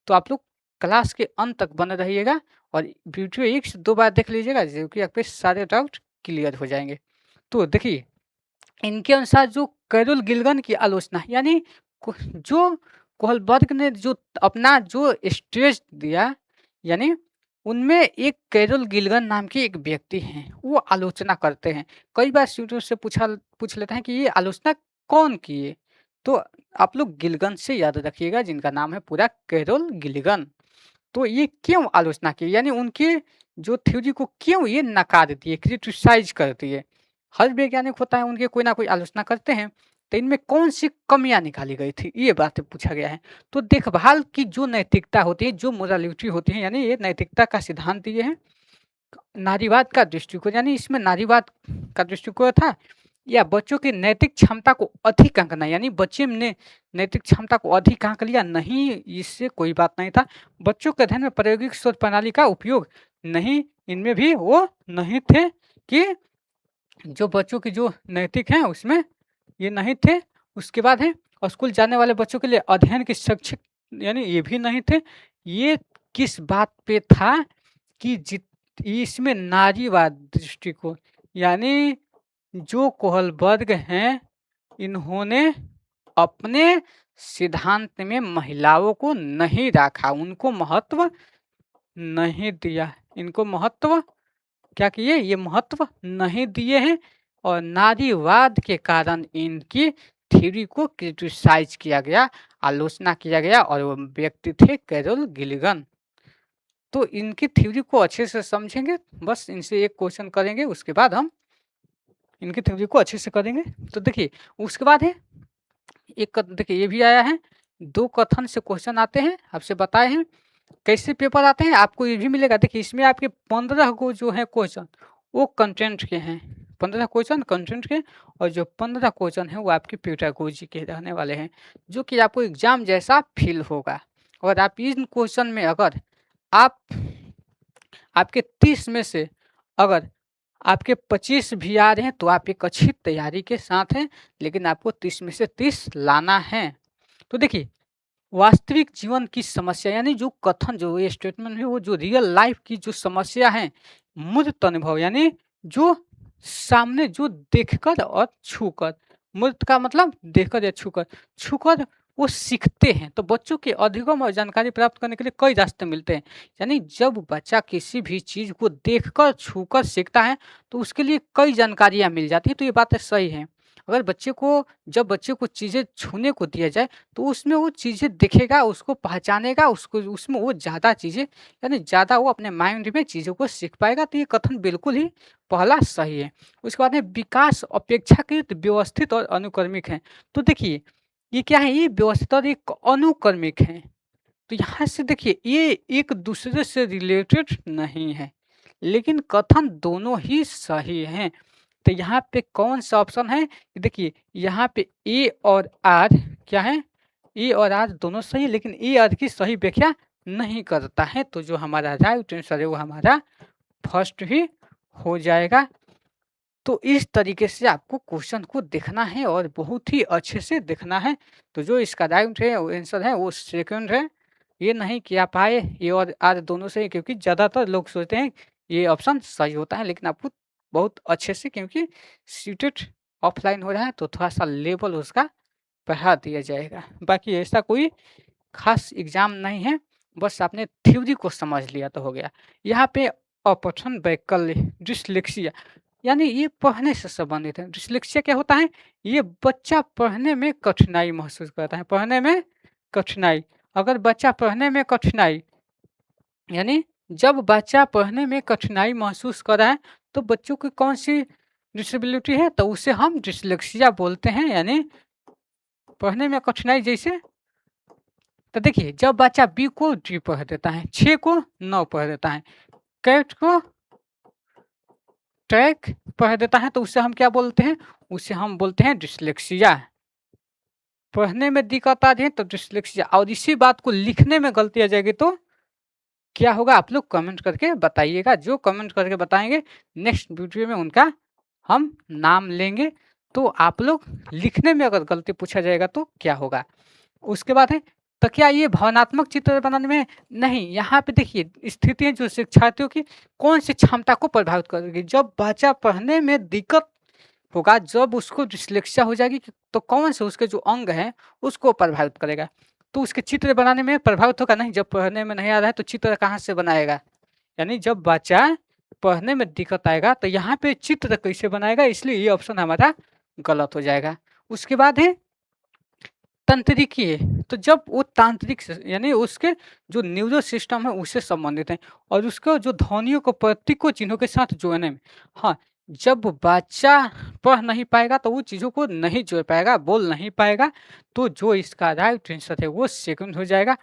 तो आप लोग क्लास के अंत तक बने रहिएगा और वीडियो 1 से 2 बार देख लीजिएगा, जो कि आपके सारे डाउट क्लियर हो जाएँगे। तो देखिए इनके अनुसार जो कैरोल गिल्गन की आलोचना यानी जो कोहलबर्ग ने जो अपना जो स्टेज दिया, यानी उनमें एक कैरोल गिलगन नाम के एक व्यक्ति हैं, वो आलोचना करते हैं। कई बार स्टूडेंट से पूछ लेते हैं कि ये आलोचना कौन किए? तो आप लोग गिलगन से याद रखिएगा, जिनका नाम है पूरा कैरोल गिलगन। तो ये क्यों आलोचना की? यानी उनके जो थ्योरी को क्यों ये नकार दिए, क्रिटिसाइज़ कर दिए? हर वैज्ञानिक होता है, उनकी कोई ना कोई आलोचना करते हैं, तो इनमें कौन-सी कमियाँ निकाली गई थी? ये बातें पूछा गया है। तो देखभाल की जो नैतिकता होती है, जो मोरालिटी होती है, यानी ये नैतिकता का सिद्धांत ये है। नारीवाद का दृष्टिकोण, यानी इसमें नारीवाद का दृष्टिकोण था, या बच्चों की नैतिक क्षमता को अधिक आंकना, यानी बच्चे ने नैतिक क्षमता को अधिक आंक लिया, नहीं, इससे कोई बात नहीं था। बच्चों के अध्ययन में प्रायोगिक शोध प्रणाली का उपयोग नहीं, इनमें भी वो नहीं थे कि जो बच्चों की जो नैतिक हैं उसमें ये नहीं थे। उसके बाद है स्कूल जाने वाले बच्चों के लिए अध्ययन के शैक्षिक, यानी ये भी नहीं थे। ये किस बात पे था कि इसमें नारीवाद दृष्टिकोण, यानी जो कोहलबर्ग हैं, इन्होंने अपने सिद्धांत में महिलाओं को नहीं रखा, उनको महत्व नहीं दिया। इनको महत्व क्या किए? ये महत्व नहीं दिए हैं, और नारीवाद के कारण इनकी थ्योरी को क्रिटिसाइज़ किया गया, आलोचना किया गया, और वो व्यक्ति थे कैरोल गिलिगन। तो इनकी थ्योरी को अच्छे से समझेंगे, बस इनसे एक क्वेश्चन करेंगे, उसके बाद हम इनकी थ्योरी को अच्छे से करेंगे। तो देखिए, उसके बाद है एक देखिए ये भी आया है, 2 कथन से क्वेश्चन आते हैं, आपसे बताए हैं। कैसे पेपर आते हैं आपको ये भी मिलेगा। देखिए इसमें आपके 15 को जो है क्वेश्चन वो कंटेंट के हैं, 15 क्वेश्चन कंटेंट के, और जो 15 क्वेश्चन हैं वो आपकी पेडागोजी के रहने वाले हैं, जो कि आपको एग्जाम जैसा फील होगा। और आप इन क्वेश्चन में अगर आप आपके 30 में से अगर आपके 25 भी आ रहे हैं तो आप एक अच्छी तैयारी के साथ हैं, लेकिन आपको 30 में से 30 लाना है। तो देखिए, वास्तविक जीवन की समस्या, यानी जो कथन, जो ये स्टेटमेंट है, वो जो रियल लाइफ की जो समस्या है, मूर्त अनुभव, यानी जो सामने जो देखकर और छूकर, मूर्त का मतलब देखकर या छूकर, छूकर वो सीखते हैं। तो बच्चों के अधिगम और जानकारी प्राप्त करने के लिए कई रास्ते मिलते हैं। यानी जब बच्चा किसी भी चीज़ को देखकर, छूकर सीखता है, तो उसके लिए कई जानकारियाँ मिल जाती हैं। तो ये बातें सही हैं। अगर जब बच्चे को चीज़ें छूने को दिया जाए, तो उसमें वो चीज़ें दिखेगा, उसको पहचानेगा, उसको उसमें वो ज़्यादा चीज़ें, यानी ज़्यादा वो अपने माइंड में चीज़ों को सीख पाएगा। तो ये कथन बिल्कुल ही पहला सही है। उसके बाद में विकास अपेक्षाकृत व्यवस्थित और अनुक्रमिक है। तो देखिए, ये क्या है? ये व्यवस्थित और एक अनुक्रमिक है। तो यहाँ से देखिए, ये एक दूसरे से रिलेटेड नहीं है, लेकिन कथन दोनों ही सही हैं। तो यहाँ पे कौन-सा ऑप्शन है? देखिए, यहाँ पे ए और आर क्या है? ए और आर दोनों सही है, लेकिन ए आर की सही व्याख्या नहीं करता है। तो जो हमारा राइट आंसर है वो हमारा फर्स्ट ही हो जाएगा। तो इस तरीके से आपको क्वेश्चन को देखना है, और बहुत ही अच्छे से देखना है। तो जो इसका राइट है वो आंसर है वो सेकंड है। ये नहीं कि आप आए ए और आर दोनों सही, क्योंकि ज़्यादातर लोग सोचते हैं ये ऑप्शन सही होता है, लेकिन आपको बहुत अच्छे से, क्योंकि सीटेट ऑफलाइन हो रहा है, तो थोड़ा-सा लेवल उसका बढ़ा दिया जाएगा। बाकी ऐसा कोई ख़ास एग्ज़ाम नहीं है, बस आपने थ्योरी को समझ लिया तो हो गया। यहाँ पे अपठन वैकल्य, डिस्लेक्सिया, यानी ये पढ़ने से संबंधित है। डिस्लेक्सिया क्या होता है? ये बच्चा पढ़ने में कठिनाई महसूस करता है, पढ़ने में कठिनाई। अगर बच्चा पढ़ने में कठिनाई, यानी जब बच्चा पढ़ने में कठिनाई महसूस कर रहा है, तो बच्चों की कौन-सी डिसेबिलिटी है? तो उसे हम डिस्लेक्सिया बोलते हैं, यानी पढ़ने में कठिनाई जैसे। तो देखिए, जब बच्चा बी को डी पढ़ देता है, 6 को 9 पढ़ देता है, कैट को ट्रैक पढ़ देता है, तो उसे हम क्या बोलते हैं? उसे हम बोलते हैं डिस्लेक्सिया। पढ़ने में दिक्कत आ रही है तो डिस्लेक्सिया, और इसी बात को लिखने में गलती आ जाएगी तो क्या होगा? आप लोग कमेंट करके बताइएगा। जो कमेंट करके बताएँगे, नेक्स्ट वीडियो में उनका हम नाम लेंगे। तो आप लोग लिखने में अगर गलती पूछा जाएगा तो क्या होगा? उसके बाद है, तो क्या ये भावनात्मक चित्र बनाने में नहीं, यहाँ पे देखिए स्थितियाँ जो शिक्षार्थियों की कौन-सी क्षमता को प्रभावित करेगी। जब बच्चा पढ़ने में दिक्कत होगा, जब उसको डिस्लेक्सिया हो जाएगी, तो कौन से उसके जो अंग हैं उसको प्रभावित करेगा। तो उसके चित्र बनाने में प्रभावित होगा नहीं। जब पढ़ने में नहीं आ रहा है तो चित्र कहाँ से बनाएगा? यानी जब बच्चा पढ़ने में दिक्कत आएगा तो यहाँ पे चित्र कैसे बनाएगा, इसलिए ये ऑप्शन हमारा गलत हो जाएगा। उसके बाद है तंत्रिकीय, तो जब वो तांत्रिक से यानी उसके जो न्यूरो सिस्टम है उससे संबंधित है और उसको जो ध्वनियों को प्रतीकों चिन्हों के साथ जोड़ने में, हाँ, जब बच्चा पढ़ नहीं पाएगा तो वो चीज़ों को नहीं जोड़ पाएगा, बोल नहीं पाएगा, तो जो इसका राइट आंसर है वो सेकंड हो जाएगा।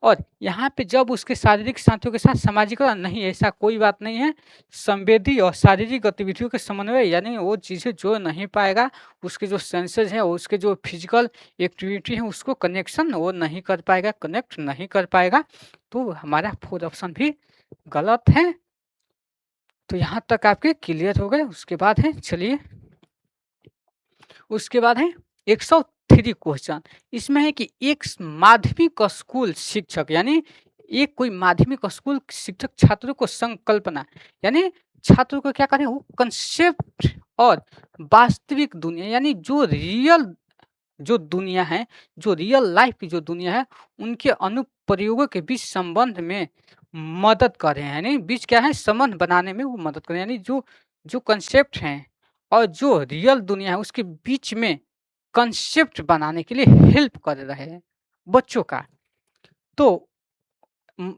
और यहाँ पे जब उसके शारीरिक साथियों के साथ सामाजिकरण नहीं, ऐसा कोई बात नहीं है। संवेदी और शारीरिक गतिविधियों के समन्वय यानी वो चीज़ें जो नहीं पाएगा, उसके जो सेंसेस हैं, उसके जो फिजिकल एक्टिविटी है उसको कनेक्शन वो नहीं कर पाएगा, कनेक्ट नहीं कर पाएगा, तो हमारा फोर्थ ऑप्शन भी गलत है। तो यहाँ तक आपके क्लियर हो गए। उसके बाद है, चलिए उसके बाद है 103 क्वेश्चन। इसमें है कि एक माध्यमिक स्कूल शिक्षक यानी एक कोई माध्यमिक स्कूल शिक्षक छात्रों को संकल्पना यानी छात्रों को क्या करें, वो कंसेप्ट और वास्तविक दुनिया यानी जो रियल जो दुनिया है, जो रियल लाइफ की जो दुनिया है, उनके अनुप्रयोगों के बीच संबंध में मदद कर रहे हैं। यानी बीच क्या है, संबंध बनाने में वो मदद कर रहे हैं। यानी जो जो कंसेप्ट हैं और जो रियल दुनिया है उसके बीच में कंसेप्ट बनाने के लिए हेल्प कर रहे हैं बच्चों का। तो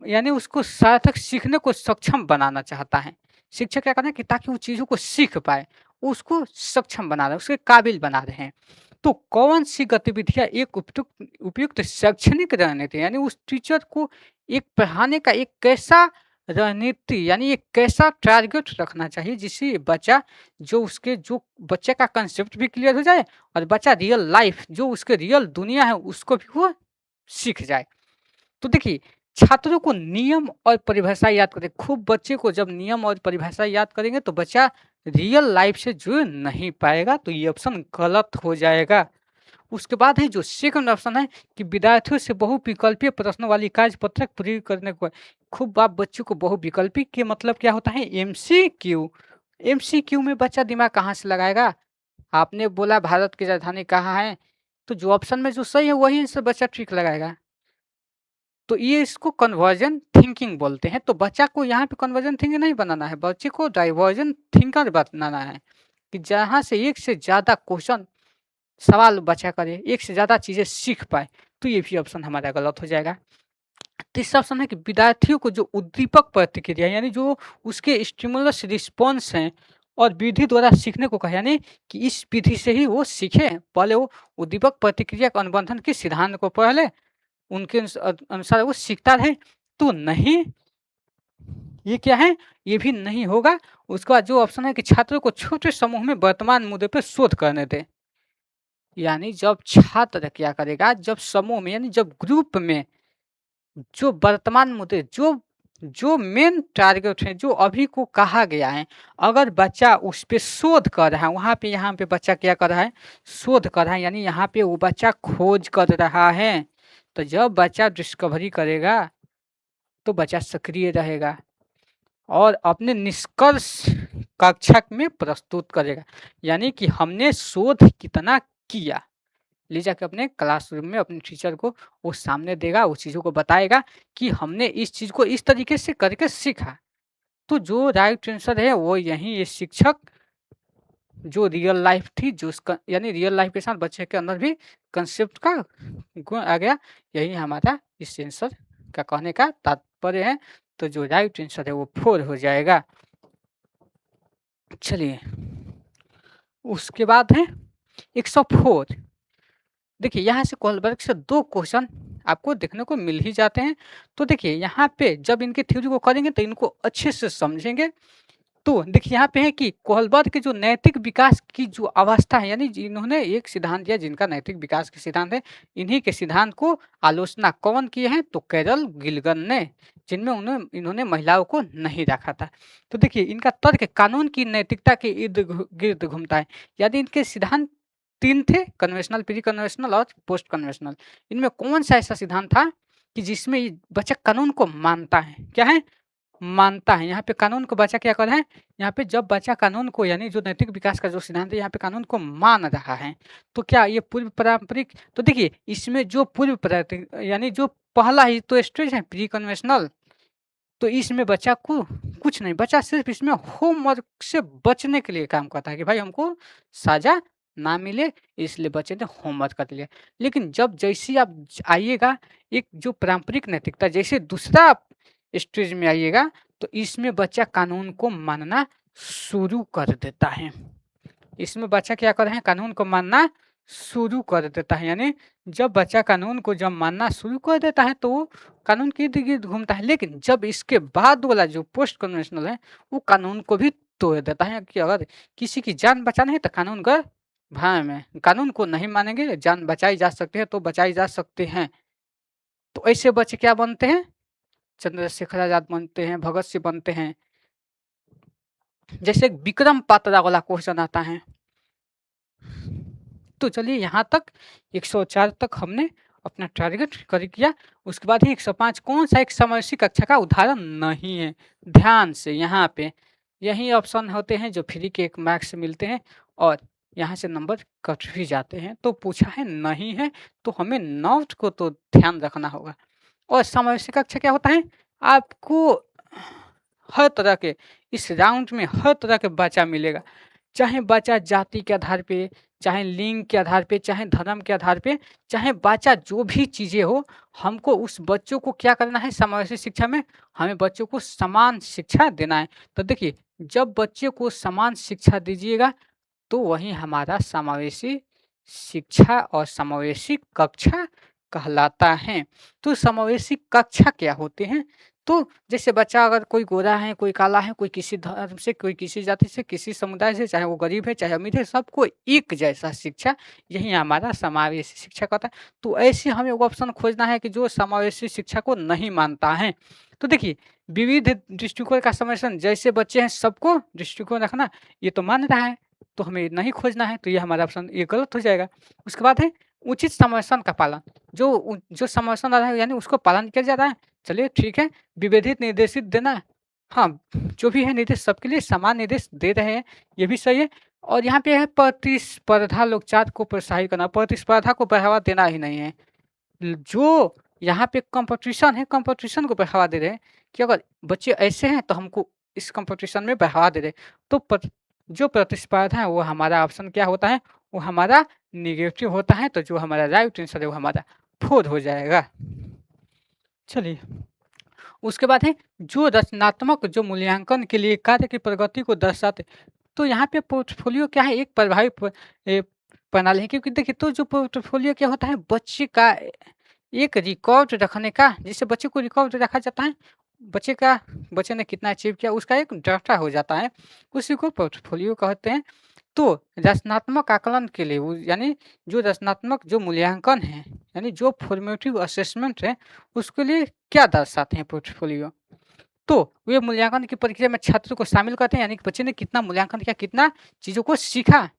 यानी उसको सार्थक सीखने को सक्षम बनाना चाहता है। शिक्षक क्या कर रहे हैं कि ताकि वो चीज़ों को सीख पाए, उसको सक्षम बना रहे हैं, उसके काबिल बना रहे हैं। तो कौन-सी गतिविधियाँ एक उपयुक्त उपयुक्त शैक्षणिक रणनीति यानी उस टीचर को एक पढ़ाने का एक कैसा रणनीति यानी एक कैसा टारगेट रखना चाहिए जिससे बच्चा जो बच्चे का कंसेप्ट भी क्लियर हो जाए और बच्चा रियल लाइफ जो उसके रियल दुनिया है उसको भी वो सीख जाए। तो देखिए, छात्रों को नियम और परिभाषा याद करें। खूब बच्चे को जब नियम और परिभाषा याद करेंगे तो बच्चा रियल लाइफ से जुड़ नहीं पाएगा, तो ये ऑप्शन गलत हो जाएगा। उसके बाद है जो सेकंड ऑप्शन है कि विद्यार्थियों से बहुविकल्पीय प्रश्न वाली कार्य पत्रक पूरी करने को। खूब आप बच्चों को बहुविकल्पी के मतलब क्या होता है, एमसीक्यू। एमसीक्यू में बच्चा दिमाग कहाँ से लगाएगा? आपने बोला भारत की राजधानी कहाँ है, तो जो ऑप्शन में जो सही है वही आंसर बच्चा ठीक लगाएगा। तो ये इसको कन्वर्जन थिंकिंग बोलते हैं। तो बच्चा को यहाँ पे कन्वर्जन थिंकिंग नहीं बनाना है, बच्चे को डाइवर्जन थिंकर बनाना है कि जहाँ से एक से ज़्यादा क्वेश्चन सवाल बच्चा करे, एक से ज़्यादा चीज़ें सीख पाए। तो ये भी ऑप्शन हमारा गलत हो जाएगा। तीसरा ऑप्शन है कि विद्यार्थियों को जो उद्दीपक प्रतिक्रिया यानी जो उसके स्टिमुलस रिस्पॉन्स हैं और विधि द्वारा सीखने को कहा, यानी कि इस विधि से ही वो सीखे। पहले वो उद्दीपक प्रतिक्रिया के अनुबंधन के सिद्धांत को पढ़ ले, उनके अनुसार वो सीखता रहे, तो नहीं, ये क्या है, ये भी नहीं होगा। उसके बाद जो ऑप्शन है कि छात्रों को छोटे समूह में वर्तमान मुद्दे पर शोध करने दें। यानी जब छात्र क्या करेगा, जब समूह में यानी जब ग्रुप में जो वर्तमान मुद्दे जो जो मेन टारगेट है, जो अभी को कहा गया है, अगर बच्चा उस पे शोध कर रहा है, वहाँ पे यहाँ पे बच्चा क्या कर रहा है, शोध कर रहा है, यानी यहाँ पे वो बच्चा खोज कर रहा है। तो जब बच्चा डिस्कवरी करेगा तो बच्चा सक्रिय रहेगा और अपने निष्कर्ष कक्षा में प्रस्तुत करेगा। यानी कि हमने शोध कितना किया, ले जाके अपने क्लासरूम में अपने टीचर को वो सामने देगा, उस चीज़ों को बताएगा कि हमने इस चीज़ को इस तरीके से करके सीखा। तो जो राइट आंसर है वो यही, ये शिक्षक जो रियल लाइफ थी, जो उसका यानी रियल लाइफ के साथ बच्चे के अंदर भी कंसेप्ट का गुण आ गया। यही हमारा इस आंसर का कहने का तात्पर्य है। तो जो राइट आंसर है वो 4 हो जाएगा। चलिए उसके बाद है 104। देखिए यहाँ से कोलबर्ग से 2 क्वेश्चन आपको देखने को मिल ही जाते हैं। तो देखिए यहाँ पे जब इनकी थ्योरी को करेंगे तो इनको अच्छे से समझेंगे। तो देखिए यहाँ पे है कि कोहलबर्ग के जो नैतिक विकास की जो अवस्था है, यानी इन्होंने एक सिद्धांत दिया जिनका नैतिक विकास के सिद्धांत है। इन्हीं के सिद्धांत को आलोचना कौन किए हैं, तो कैरल गिलगन ने, जिनमें इन्होंने महिलाओं को नहीं रखा था। तो देखिए इनका तर्क कानून की नैतिकता के इर्द गिर्द घूमता है। यदि इनके सिद्धांत 3 थे, कन्वेंशनल, प्री कन्वेंशनल और पोस्ट कन्वेंशनल। इनमें कौन सा ऐसा सिद्धांत था कि जिसमें ये बच्चा कानून को मानता है, क्या है, मानता है। यहाँ पे कानून को बच्चा क्या कर रहा है, यहाँ पे जब बच्चा कानून को यानी जो नैतिक विकास का जो सिद्धांत है यहाँ पे कानून को मान रहा है, तो क्या ये पूर्व पारंपरिक, तो देखिए इसमें जो पूर्व पारंपरिक यानी जो पहला ही तो स्टेज है प्री कन्वेंशनल, तो इसमें बच्चा को कुछ नहीं, बच्चा सिर्फ इसमें होमवर्क से बचने के लिए काम करता है कि भाई हमको सजा ना मिले, इसलिए बच्चे ने होमवर्क कर लिया। लेकिन जब जैसे ही आप आइएगा एक जो पारंपरिक नैतिकता जैसे दूसरा स्टेज में आइएगा, तो इसमें बच्चा कानून को मानना शुरू कर देता है। इसमें बच्चा क्या कर रहे हैं, कानून को मानना शुरू कर देता है। यानी जब बच्चा कानून को जब मानना शुरू कर देता है तो वो कानून के इर्द-गिर्द घूमता है। लेकिन जब इसके बाद वाला जो पोस्ट कन्वेंशनल है, वो कानून को भी तोड़ देता है कि अगर किसी की जान बचानी है तो कानून का भाए में, कानून को नहीं मानेंगे, जान बचाई जा सकती है तो बचाई जा सकते हैं। तो ऐसे बच्चे क्या बनते हैं, चंद्रशेखर आज़ाद बनते हैं, भगत सिंह बनते हैं। जैसे विक्रम पात्रा वाला क्वेश्चन आता है। तो चलिए यहाँ तक 104 तक हमने अपना टारगेट कर किया। उसके बाद ही 105 कौन-सा एक समवर्षीय कक्षा का उदाहरण नहीं है? ध्यान से यहाँ पे यही ऑप्शन होते हैं जो फ्री के 1 मार्क्स से मिलते हैं और यहाँ से नंबर कट भी जाते हैं। तो पूछा है नहीं है, तो हमें नॉट को तो ध्यान रखना होगा। और समवर्षीय कक्षा क्या होता है? आपको हर तरह के इस राउंड में हर तरह के बच्चा मिलेगा। चाहे बच्चा जाति के आधार पे, चाहे लिंग के आधार पे, चाहे धर्म के आधार पे, चाहे बच्चा जो भी चीज़ें हो, हमको उस बच्चों को क्या करना है समावेशी शिक्षा में, हमें बच्चों को समान शिक्षा देना है। तो देखिए, जब बच्चे को समान शिक्षा दीजिएगा, तो वही हमारा समावेशी शिक्षा और समावेशी कक्षा कहलाता है। तो समावेशी कक्षा क्या होते हैं? तो जैसे बच्चा अगर कोई गोरा है, कोई काला है, कोई किसी धर्म से, कोई किसी जाति से, किसी समुदाय से, चाहे वो गरीब है, चाहे अमीर है, सबको एक जैसा शिक्षा, यही हमारा समावेशी शिक्षा कहता है। तो ऐसे हमें वो ऑप्शन खोजना है कि जो समावेशी शिक्षा को नहीं मानता है। तो देखिए, विविध दृष्टिकोण का सम्मिश्रण, जैसे बच्चे हैं सबको दृष्टिकोण रखना, ये तो मान रहा है, तो हमें नहीं खोजना है, तो ये हमारा ऑप्शन ये गलत हो जाएगा। उसके बाद है उचित समर्थन का पालन, जो समर्थन आ रहा है यानी उसको पालन किया जा रहा है, चलिए ठीक है। विभेदित निर्देशित देना, हाँ, जो भी है निर्देश सबके लिए समान निर्देश दे रहे हैं, ये भी सही है। और यहाँ पे है प्रतिस्पर्धा लोकचार को प्रोत्साहित करना, प्रतिस्पर्धा को बढ़ावा देना ही नहीं है। जो यहाँ पे कॉम्पिटिशन है, कॉम्पिटिशन को बढ़ावा दे रहे हैं कि अगर बच्चे ऐसे हैं तो हमको इस कॉम्पिटिशन में बढ़ावा दे रहे हैं। तो जो प्रतिस्पर्धा है वो हमारा ऑप्शन क्या होता है, वो हमारा नेगेटिव होता है। तो जो हमारा राइट आंसर है वो हमारा 4 हो जाएगा। चलिए, उसके बाद है जो रचनात्मक जो मूल्यांकन के लिए कार्य की प्रगति को दर्शाते, तो यहाँ पे पोर्टफोलियो क्या है, एक प्रभावी प्रणाली है। क्योंकि देखिए, तो जो पोर्टफोलियो क्या होता है, बच्चे का एक रिकॉर्ड रखने का, जिससे बच्चे को रिकॉर्ड रखा जाता है, बच्चे ने कितना अचीव किया उसका एक डाटा हो जाता है, उसी को पोर्टफोलियो कहते हैं। तो रचनात्मक आकलन के लिए वो यानी जो रचनात्मक जो मूल्यांकन है, यानी जो फॉर्मेटिव असेसमेंट है, उसके लिए क्या दर्शाते हैं पोर्टफोलियो? तो वे मूल्यांकन की प्रक्रिया में छात्रों को शामिल करते हैं, यानी कि बच्चे ने कितना मूल्यांकन किया, कितना चीज़ों को सीखा,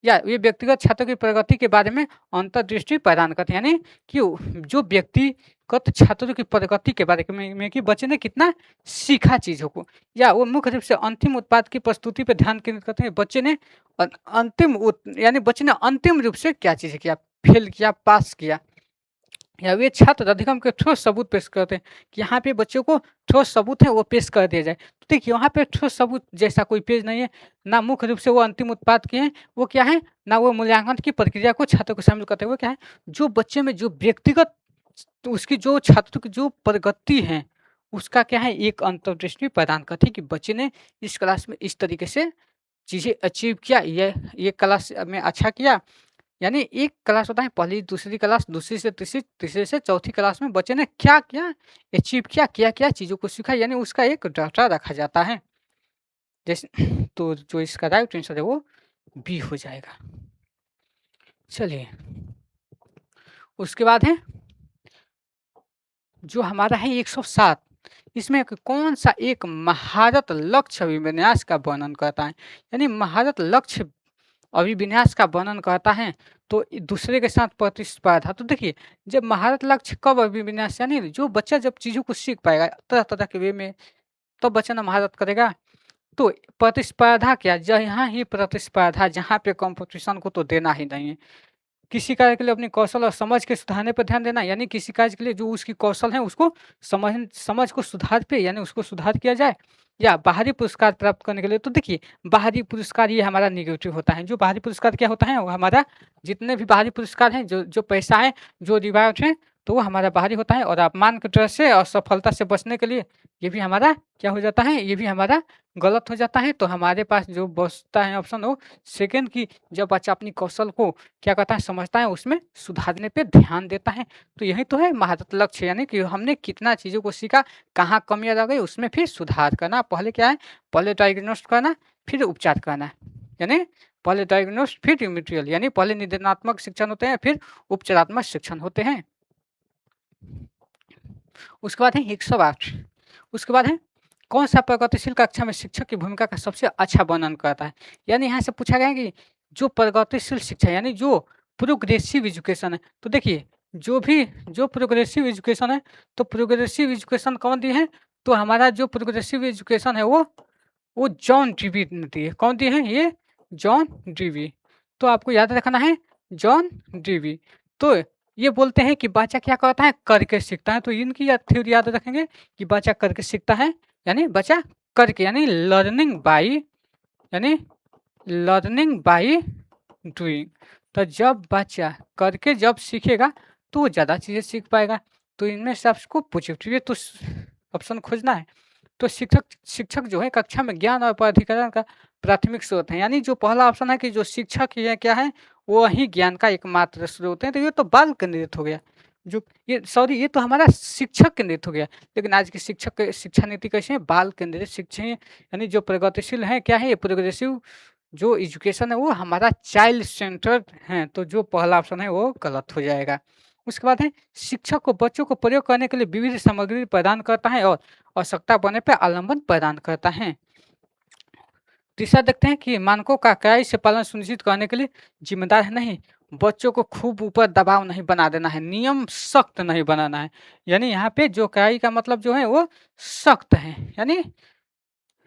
या ये व्यक्तिगत छात्रों की प्रगति के बारे में अंतर्दृष्टि प्रदान करते हैं। यानी कि जो व्यक्तिगत छात्रों की प्रगति के बारे में कि बच्चे ने कितना सीखा चीज़ों को, या वो मुख्य रूप से अंतिम उत्पाद की प्रस्तुति पर ध्यान केंद्रित करते हैं। बच्चे ने यानी बच्चे ने अंतिम रूप से क्या चीज़ किया, फेल किया, पास किया, या वे छात्र अधिगम के ठोस सबूत पेश करते हैं कि यहाँ पे बच्चों को ठोस सबूत है वो पेश कर दिया जाए। तो देखिए, वहाँ पे ठोस सबूत जैसा कोई पेज नहीं है, ना मुख्य रूप से वो अंतिम उत्पाद के हैं, वो क्या है, ना वो मूल्यांकन की प्रक्रिया को छात्रों को शामिल करते हैं। वो क्या है, जो बच्चे में जो व्यक्तिगत उसकी जो छात्रों की जो प्रगति है, उसका क्या है, एक अंतर्दृष्टि प्रदान करती है कि बच्चे ने इस क्लास में इस तरीके से चीज़ें अचीव किया, ये क्लास में अच्छा किया। यानी एक क्लास होता है पहली, दूसरी क्लास, दूसरी से तीसरी, तीसरे से चौथी क्लास में बच्चे ने क्या-क्या अचीव किया, क्या-क्या चीज़ों को सीखा, यानी उसका एक डाटा रखा जाता है। जैसे तो जो इसका राइट आंसर है वो बी हो जाएगा। चलिए, उसके बाद है जो हमारा है 107, इसमें कौन-सा एक महारत लक्ष्य अभिविन्यास का वर्णन करता है? यानी महारत लक्ष्य अभिविन्यास का वर्णन करता है, तो दूसरे के साथ प्रतिस्पर्धा। तो देखिए, जब महारत लक्ष्य कब अभिविन्यास, यानी जो बच्चा जब चीज़ों को सीख पाएगा तरह-तरह के वे में, तो बच्चा ना महारत करेगा। तो प्रतिस्पर्धा क्या, जहाँ ही प्रतिस्पर्धा, जहाँ पे कॉम्पिटिशन को तो देना ही नहीं है। किसी कार्य के लिए अपनी कौशल और समझ के सुधारने पर ध्यान देना, यानी किसी कार्य के लिए जो उसकी कौशल है उसको समझ को सुधार पे, यानी उसको सुधार किया जाए। या बाहरी पुरस्कार प्राप्त करने के लिए, तो देखिए बाहरी पुरस्कार ये हमारा नेगेटिव होता है। जो बाहरी पुरस्कार क्या होता है, वो हमारा जितने भी बाहरी पुरस्कार हैं, जो जो पैसा है, जो रिवार्ड है, तो वो हमारा बाहरी होता है। और अपमान के डर से, असफलता से बचने के लिए ये भी हमारा क्या हो जाता है, ये भी हमारा गलत हो जाता है। तो हमारे पास जो बचता है ऑप्शन, वो सेकंड की, जब बच्चा अपनी कौशल को क्या करता है, समझता है, उसमें सुधारने पे ध्यान देता है। तो यही तो है महारत लक्ष्य, यानी कि हमने कितना चीज़ों को सीखा, कहाँ कमियाँ रह गई, उसमें फिर सुधार करना। पहले क्या है, पहले डायग्नोस करना, फिर उपचार करना, यानी पहले डायग्नोस फिर रिमेडियल, यानी पहले निदानात्मक शिक्षण होते हैं, फिर उपचारात्मक शिक्षण होते हैं। उसके बाद है 108। उसके बाद है कौन सा प्रगतिशील कक्षा में शिक्षक की भूमिका का सबसे अच्छा वर्णन करता है। यानी यहाँ से पूछा गया है कि जो प्रगतिशील शिक्षा, यानी जो प्रोग्रेसिव एजुकेशन है, तो देखिए जो प्रोग्रेसिव एजुकेशन है, तो प्रोग्रेसिव एजुकेशन कौन दी है, तो हमारा जो प्रोग्रेसिव एजुकेशन है वो जॉन डीवी ने दी है। कौन दी है, ये जॉन डीवी। तो आपको याद रखना है जॉन डीवी। तो ये बोलते हैं कि बच्चा क्या करता है, करके सीखता है। तो इनकी थ्योरी याद रखेंगे कि बच्चा करके सीखता है, यानी बच्चा करके, यानी लर्निंग बाई डूइंग। तो जब बच्चा करके जब सीखेगा तो वो ज़्यादा चीज़ें सीख पाएगा। तो इनमें से आपको पॉजिटिव तो ऑप्शन खोजना है। तो शिक्षक जो है कक्षा में ज्ञान और प्राधिकरण का प्राथमिक स्रोत है। यानी जो पहला ऑप्शन है कि जो शिक्षक ही है क्या है, वो ही ज्ञान का एकमात्र स्रोत है। तो ये तो बाल केंद्रित हो गया, ये तो हमारा शिक्षक केंद्रित हो गया। लेकिन आज की शिक्षा नीति कैसे है, बाल केंद्रित शिक्षा है। यानी जो प्रगतिशील है क्या है, ये प्रोग्रेसिव जो एजुकेशन है वो हमारा चाइल्ड सेंटर्ड है। तो जो पहला ऑप्शन है वो गलत हो जाएगा। उसके बाद है शिक्षक को बच्चों को प्रयोग करने के लिए विविध सामग्री प्रदान करता है और आवश्यकता पड़ने पर आलम्बन प्रदान करता है। तीसरा देखते हैं कि मानकों का कड़ाई से पालन सुनिश्चित करने के लिए जिम्मेदार है। नहीं, बच्चों को खूब ऊपर दबाव नहीं बना देना है, नियम सख्त नहीं बनाना है। यानी यहाँ पे जो कड़ाई का मतलब जो है वो सख्त है, यानी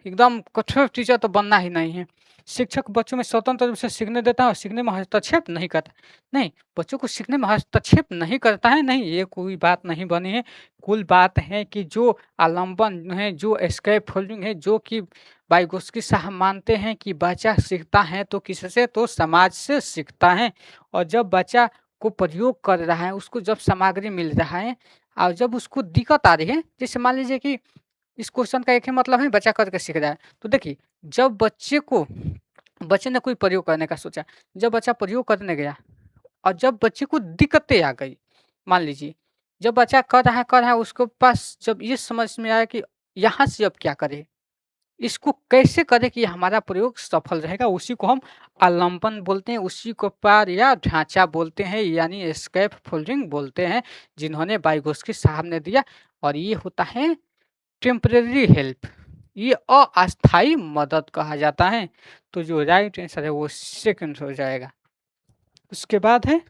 एकदम कठोर टीचर तो बनना ही नहीं है। शिक्षक बच्चों में स्वतंत्र रूप से सीखने देता है और सीखने में हस्तक्षेप नहीं करता। नहीं, बच्चों को सीखने में हस्तक्षेप नहीं करता है, नहीं, ये कोई बात नहीं बनी है। कुल बात है कि जो आलम्बन है, जो एस्केप फोल्डिंग है, जो कि वाइगोत्स्की साहब मानते हैं कि बच्चा सीखता है तो किससे, तो समाज से सीखता है। और जब बच्चा को प्रयोग कर रहा है, उसको जब सामग्री मिल रहा है और जब उसको दिक्कत आ रही है, जैसे मान लीजिए कि इस क्वेश्चन का एक ही मतलब है, बच्चा करके सीख रहा है। तो देखिए जब बच्चे ने कोई प्रयोग करने का सोचा, जब बच्चा प्रयोग करने गया और जब बच्चे को दिक्कतें आ गई, मान लीजिए जब बच्चा कर रहा है उसके पास जब ये समझ में आया कि यहाँ से अब क्या करें, इसको कैसे करें कि हमारा प्रयोग सफल रहेगा, उसी को हम आलम्बन बोलते हैं, उसी को पार या ढांचा बोलते हैं, यानी एस्केप फोल्डिंग बोलते हैं, जिन्होंने वाइगोत्स्की साहब ने दिया। और ये होता है टेम्परेरी हेल्प, ये अस्थायी मदद कहा जाता है। तो जो राइट आंसर है वो सेकंड हो जाएगा। उसके बाद है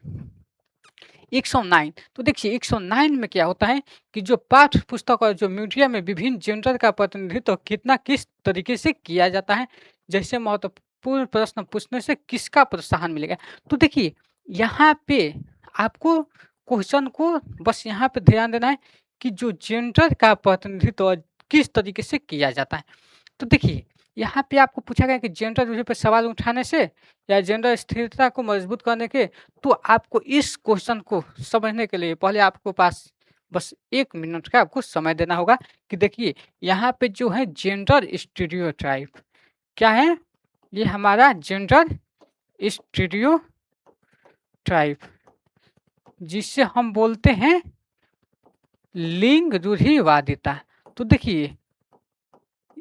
109। तो देखिए 109 में क्या होता है कि जो पाठ्य पुस्तक और जो मीडिया में विभिन्न जेंडर का प्रतिनिधित्व किस तरीके से किया जाता है, जैसे महत्वपूर्ण प्रश्न पूछने से किसका प्रोत्साहन मिलेगा। तो देखिए यहाँ पे आपको क्वेश्चन को बस यहाँ पे ध्यान देना है कि जो जेंडर का प्रतिनिधित्व किस तरीके से किया जाता है। तो देखिए यहाँ पे आपको पूछा गया कि जेंडर विषय पर सवाल उठाने से या जेंडर स्थिरता को मजबूत करने के, तो आपको इस क्वेश्चन को समझने के लिए पहले आपको पास बस 1 मिनट का आपको समय देना होगा कि देखिए यहाँ पे जो है जेंडर स्टीरियोटाइप क्या है, ये हमारा जेंडर स्टीरियोटाइप जिससे हम बोलते हैं लिंग रूढ़िवादिता। तो देखिए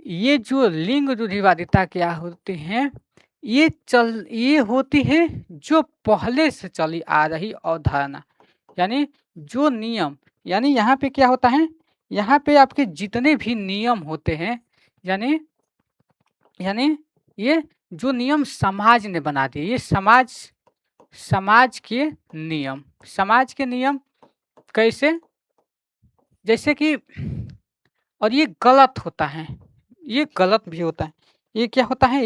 ये जो लिंग रूढ़िवादिता क्या होती है, ये होती है जो पहले से चली आ रही अवधारणा, यानी जो नियम, यानी यहाँ पे क्या होता है, यहाँ पे आपके जितने भी नियम होते हैं, यानी यानी ये जो नियम समाज ने बना दिए, ये समाज के नियम कैसे, जैसे कि, और ये गलत होता है, ये गलत भी होता है। ये क्या होता है?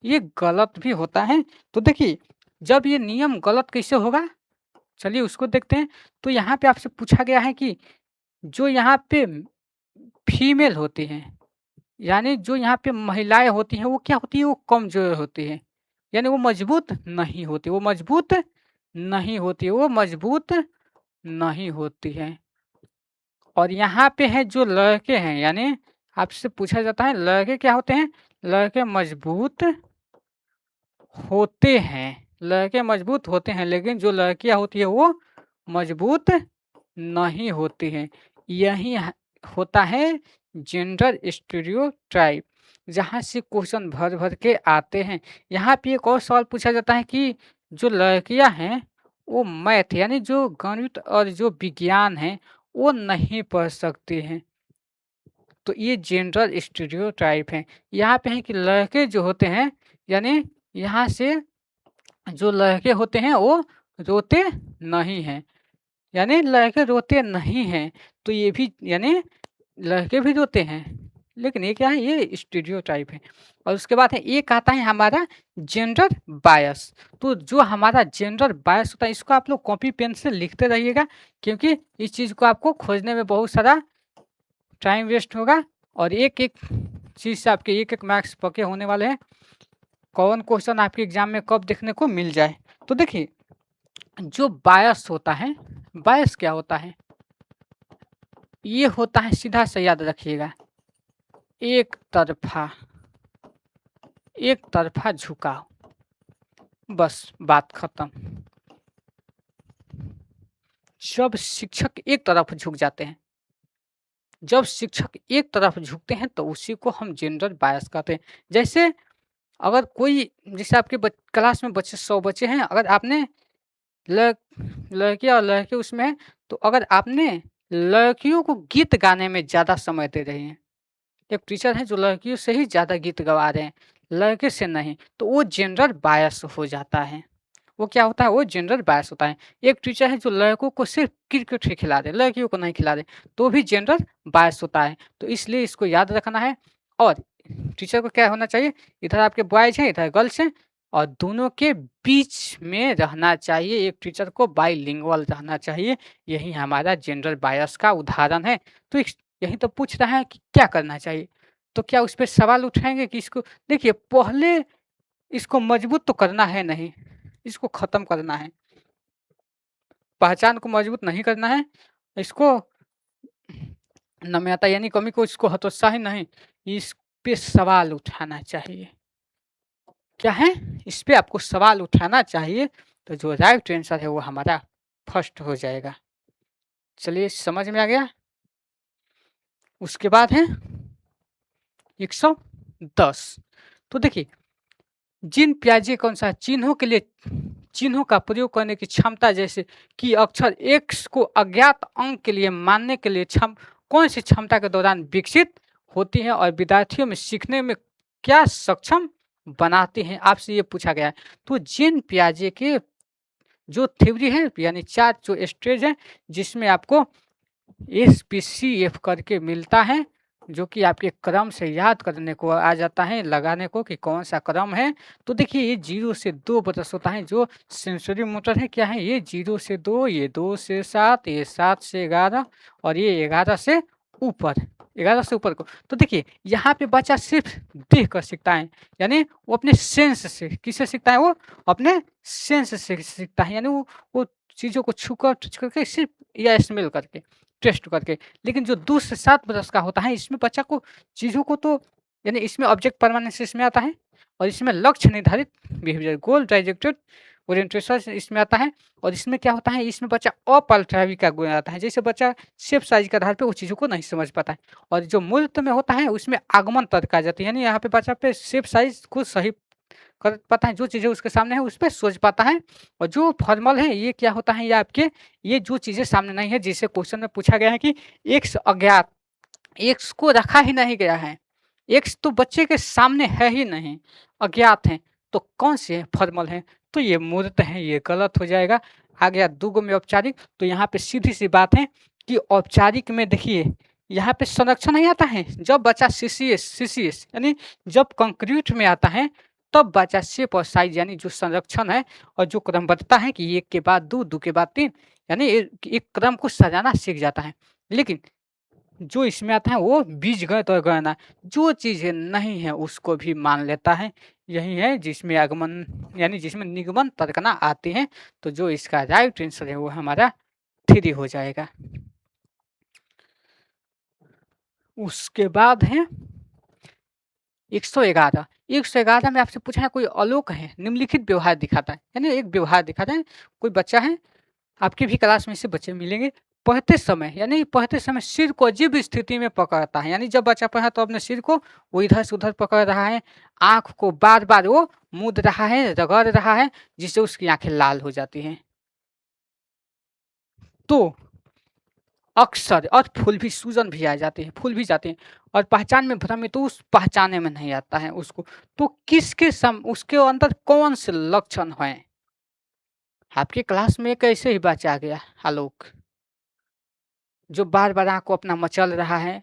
ये गलत भी होता है। तो देखिए, जब ये नियम गलत कैसे होगा? चलिए उसको देखते हैं। तो यहाँ पे आपसे पूछा गया है कि जो यहाँ पे फीमेल होती हैं, यानी जो यहाँ पे महिलाएँ होती हैं, वो क्या होती है? वो कमज़ोर होती हैं। यानी वो मजबूत नहीं होती, वो मजबूत नहीं होती, वो मजबूत नहीं होती हैं। और यहाँ पे है जो लड़के हैं, यानी आपसे पूछा जाता है लड़के क्या होते हैं? लड़के मजबूत होते हैं, लड़के मजबूत होते हैं, लेकिन जो लड़कियाँ होती हैं वो मजबूत नहीं होती हैं। यही होता है जेंडर स्टीरियोटाइप, जहाँ से क्वेश्चन भर-भर के आते हैं। यहाँ पे एक और सवाल पूछा जाता है कि जो लड़कियाँ हैं, वो मैथ यानी जो गणित और जो विज्ञान है, वो नहीं पढ़ सकती हैं। तो ये जेंडर स्टीरियोटाइप है। यहाँ पे है कि लड़के जो होते हैं, यानी यहाँ से जो लड़के होते हैं वो रोते नहीं हैं, यानी लड़के रोते नहीं हैं। तो ये भी यानी लड़के भी रोते हैं, लेकिन ये क्या है? ये स्टीरियोटाइप है। और उसके बाद है एक आता है हमारा जेंडर बायस। तो जो हमारा जेंडर बायस होता है, इसको आप लोग कॉपी पेन से लिखते रहिएगा, क्योंकि इस चीज़ को आपको खोजने में बहुत सारा टाइम वेस्ट होगा और एक-एक चीज़ से आपके एक-एक मार्क्स पक्के होने वाले हैं। कौन क्वेश्चन आपके एग्जाम में कब देखने को मिल जाए। तो देखिए, जो बायस होता है, बायस क्या होता है? ये होता है, सीधा से याद रखिएगा, एक तरफा झुकाव, बस बात खत्म। जब शिक्षक एक तरफ झुक जाते हैं, जब शिक्षक एक तरफ झुकते हैं, तो उसी को हम जेंडर बायस कहते हैं। जैसे अगर कोई, जैसे आपके क्लास में बच्चे 100 बच्चे हैं, अगर आपने लड़ लड़कियाँ और लड़के उसमें हैं, तो अगर आपने लड़कियों को गीत गाने में ज़्यादा समय दे रहे हैं, एक टीचर हैं जो लड़कियों से ही ज़्यादा गीत गवा रहे हैं, लड़के से नहीं, तो वो जेंडर बायस हो जाता है। वो क्या होता है? वो जेंडर बायस होता है। एक टीचर है जो लड़कों को सिर्फ़ क्रिकेट ही खिला रहे, लड़कियों को नहीं खिला रहे, तो भी जेंडर बायस होता है। तो इसलिए इसको याद रखना है। और टीचर को क्या होना चाहिए? इधर आपके बॉयज़ हैं, इधर गर्ल्स हैं, और दोनों के बीच में रहना चाहिए। एक टीचर को बाइलिंगुअल रहना चाहिए। यही हमारा जेंडर बायस का उदाहरण है। तो यही तो पूछ रहा है कि क्या करना चाहिए? तो क्या उस पे सवाल उठाएँगे कि इसको देखिए, पहले इसको मजबूत तो करना है नहीं, इसको ख़त्म करना है। पहचान को मजबूत नहीं करना है, इसको नम्यता यानी कमी को इसको हतोत्साहित नहीं, इस पे सवाल उठाना चाहिए। क्या है? इस पे आपको सवाल उठाना चाहिए, तो जो राइट आंसर है वो हमारा फर्स्ट हो जाएगा। चलिए समझ में आ गया? उसके बाद है 110। तो देखिए, जिन प्याजे कौन-सा चिन्हों के लिए चिन्हों का प्रयोग करने की क्षमता, जैसे कि अक्षर एक्स को अज्ञात अंक के लिए मानने के लिए कौन सी क्षमता के दौरान विकसित होती है और विद्यार्थियों में सीखने में क्या सक्षम बनाती हैं? आपसे ये पूछा गया है। तो जिन प्याजे के जो थ्योरी है, यानी 4 जो स्टेज हैं, जिसमें आपको एसपीसीएफ करके मिलता है, जो कि आपके क्रम से याद करने को आ जाता है, लगाने को कि कौन-सा क्रम है। तो देखिए, ये 0 से 2 बरस होता है, जो सेंसरी मोटर है, क्या है? ये 0 से 2, ये 2 से 7, ये 7 से 11 और ये 11 से ऊपर, 11 से ऊपर को। तो देखिए, यहाँ पे बच्चा सिर्फ़ देख कर सीखता है, यानी वो अपने सेंस से, किससे सीखता है वो? अपने सेंस से सीखता है, यानी वो चीज़ों को छू कर, टच करके, सिर्फ़ या स्मेल करके, टेस्ट करके। लेकिन जो 2 से 7 बरस का होता है, इसमें बच्चा को चीज़ों को तो, यानी इसमें ऑब्जेक्ट परमानेंस इसमें आता है, और इसमें लक्ष्य निर्धारित बिहेवियर, गोल डायरेक्टेड ओरिएंटेशन इसमें आता है। और इसमें क्या होता है? इसमें बच्चा अपल्टरावी का गुण आता है, जैसे बच्चा शेप साइज़ के आधार पे वो चीज़ों को नहीं समझ पाता है। और जो मूर्त में होता है, उसमें आगमन तर्क आ जाती है, यानी यहाँ पे बच्चा पे शेप साइज़ खुद सही कर पाता है, जो चीज़ें उसके सामने है उस पे सोच पाता है। और जो फॉर्मल है, ये क्या होता है? ये आपके, ये जो चीज़ें सामने नहीं है, जिसे क्वेश्चन में पूछा गया है कि एक्स अज्ञात, एक्स को रखा ही नहीं गया है, एक्स तो बच्चे के सामने है ही नहीं, अज्ञात हैं, तो कौन से फॉर्मल हैं? तो ये मूर्त हैं, ये गलत हो जाएगा। आ गया 2 गो में औपचारिक। तो यहाँ पे सीधी सी बात है कि औपचारिक में देखिए, यहाँ पे संरक्षण नहीं आता है, जब बच्चा सीसीएस यानी जब कंक्रीट में आता है, तब बच्चा शेप और साइज़ यानी जो संरक्षण है और जो क्रमबद्धता है कि 1 के बाद 2, 2 के बाद 3 यानी एक क्रम को सजाना सीख जाता है। लेकिन जो इसमें आता है वो बीजगणित और गणना, जो चीज़ें नहीं है उसको भी मान लेता है। यही है जिसमें आगमन यानी जिसमें निगमन तर्कना आती है, तो जो इसका राइट आंसर है वो हमारा 3 हो जाएगा। उसके बाद है 111। 111 में आपसे पूछा है कोई अलोक है, निम्नलिखित व्यवहार दिखाता है, यानी एक व्यवहार दिखाता है। कोई बच्चा है, आपकी भी क्लास में से बच्चे मिलेंगे, पढ़ते समय सिर को अजीब स्थिति में पकड़ता है, यानी जब बच्चा पढ़ा तो अपने सिर को वो इधर से उधर पकड़ रहा है, आँख को बार-बार वो मूंद रहा है, रगड़ रहा है, जिससे उसकी आँखें लाल हो जाती हैं। तो अक्सर और फूल भी सूजन भी आ जाते हैं, फूल भी जाते हैं और पहचान में भ्रम है तो उस पहचाने में नहीं आता है उसको। तो उसके अंदर कौन से लक्षण हैं? आपकी क्लास में एक ऐसे ही बच्चा आ गया आलोक, जो बार-बार आँख को अपना मचल रहा है,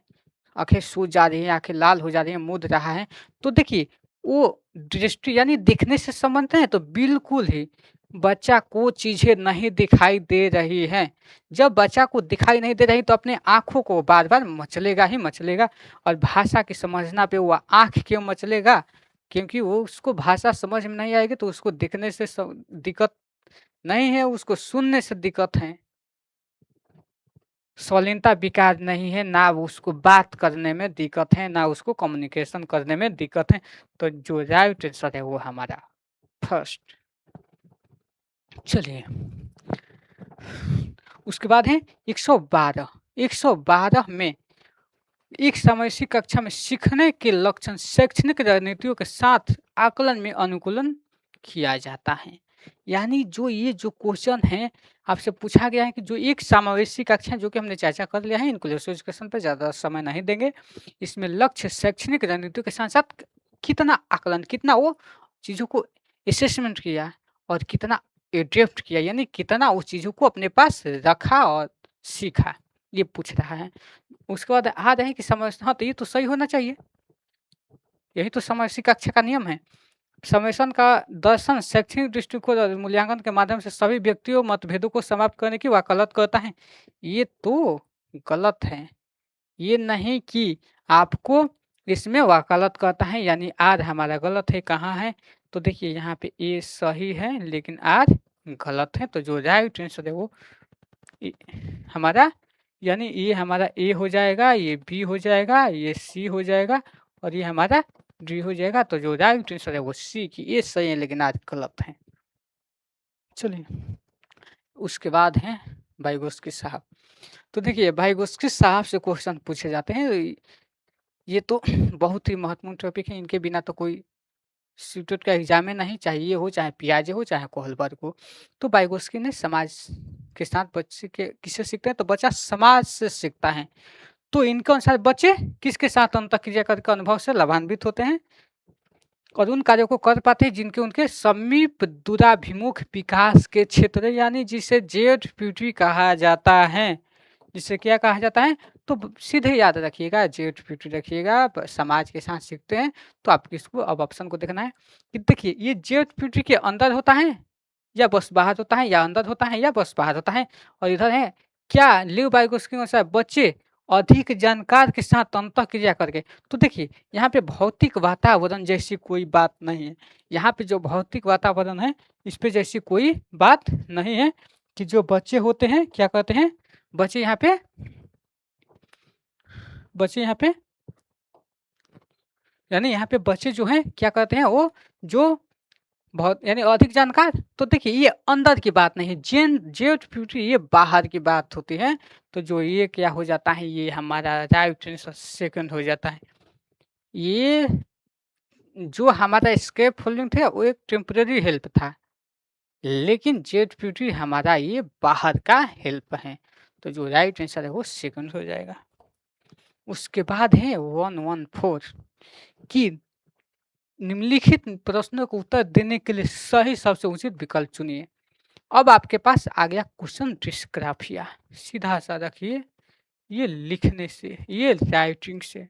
आँखें सूज जा रही हैं, आँखें लाल हो जा रही हैं, मूंद रहा है। तो देखिए, वो दृष्टि यानी दिखने से संबंध है तो बिल्कुल ही बच्चा को चीज़ें नहीं दिखाई दे रही हैं। जब बच्चा को दिखाई नहीं दे रही तो अपने आँखों को बार-बार मचलेगा ही मचलेगा और भाषा की समझना पे वो आँख क्यों मचलेगा? क्योंकि वो उसको भाषा समझ में नहीं आएगी तो उसको दिखने से दिक्कत नहीं है, उसको सुनने से दिक्कत है। शालीनता विकार नहीं है, ना उसको बात करने में दिक्कत है, ना उसको कम्युनिकेशन करने में दिक्कत है। तो जो राइट आंसर है वो हमारा फर्स्ट। चलिए, उसके बाद है 112। 112 में एक समवर्षीय कक्षा में सीखने के लक्षण शैक्षणिक रणनीतियों के साथ आकलन में अनुकूलन किया जाता है। यानी जो क्वेश्चन है आपसे पूछा गया है कि जो एक समावेशी कक्षा जो कि हमने चर्चा कर लिया है, इनक्लूसिव एजुकेशन पर ज़्यादा समय नहीं देंगे। इसमें लक्ष्य शैक्षणिक रणनीतियों के साथ-साथ कितना आकलन, कितना वो चीज़ों को असेसमेंट किया और कितना एडेप्ट किया, यानी कितना उस चीज़ों को अपने पास रखा और सीखा, ये पूछ रहा है। उसके बाद आ रहे हैं कि हाँ, तो ये तो सही होना चाहिए। यही तो समवर्षीय कक्षा का नियम है। समेशन का दर्शन शैक्षणिक दृष्टिकोण और मूल्यांकन के माध्यम से सभी व्यक्तियों मतभेदों को समाप्त करने की वकालत करता है। ये तो गलत है। ये नहीं कि आपको इसमें वकालत करता है, यानी आर हमारा गलत है, कहाँ है? तो देखिए यहाँ पे ए सही है लेकिन आर गलत है। तो जो राइट आंसर है वो ए हमारा, यानी ये हमारा ए हो जाएगा, ये बी हो जाएगा, ये सी हो जाएगा और ये हमारा डी हो जाएगा। तो जो राइट आंसर है वो सी की ये सही है लेकिन आज गलत है। चलिए, उसके बाद है वाइगोत्स्की साहब। तो देखिए वाइगोत्स्की साहब से क्वेश्चन पूछे जाते हैं। ये तो बहुत ही महत्वपूर्ण टॉपिक है, इनके बिना तो कोई सीटेट का एग्जाम ही नहीं, चाहे ये हो, चाहे पियाजे हो, चाहे कोहलबर्ग हो। तो वाइगोत्स्की ने समाज के साथ बच्चे के किससे सीखते हैं? तो बच्चा समाज से सीखता है। तो इनके अनुसार बच्चे किसके साथ अंतःक्रिया करके अनुभव से लाभान्वित होते हैं और उन कार्यों को कर पाते हैं जिनके उनके समीप दूराभिमुख विकास के क्षेत्र, यानी जिसे जेड-प्यूटी कहा जाता है। जिसे क्या कहा जाता है? तो सीधे याद रखिएगा, जेड-प्यूटी रखिएगा, समाज के साथ सीखते हैं। तो आपको इसको अब ऑप्शन को देखना है कि देखिए ये जेड-प्यूटी के अंदर होता है या बस बाहर होता है, या अंदर होता है या बस बाहर होता है। और इधर है क्या लीव वाइगोत्स्की के अनुसार बच्चे अधिक जानकार के साथ अंतःक्रिया करके। तो देखिए यहाँ पे भौतिक वातावरण जैसी कोई बात नहीं है। यहाँ पे जो भौतिक वातावरण है इस पे जैसी कोई बात नहीं है कि जो बच्चे होते हैं क्या कहते हैं? बच्चे यहाँ पे बच्चे यहाँ पे यानी यहाँ पे बच्चे जो हैं क्या कहते हैं? वो जो बहुत यानी अधिक जानकार। तो देखिए ये अंदर की बात नहीं है, जेड प्यूटी ये बाहर की बात होती है। तो जो ये क्या हो जाता है, ये हमारा राइट आंसर सेकंड हो जाता है। ये जो हमारा स्केप फोल्डिंग थे वो एक टेम्परेरी हेल्प था, लेकिन जेड प्यूटी हमारा ये बाहर का हेल्प है। तो जो राइट आंसर है वो सेकंड हो जाएगा। उसके बाद है 114 कि निम्नलिखित प्रश्नों को उत्तर देने के लिए सही सबसे उचित विकल्प चुनिए। अब आपके पास आ गया क्वेश्चन डिस्ग्राफिया। सीधा सा रखिए, ये लिखने से, ये राइटिंग से।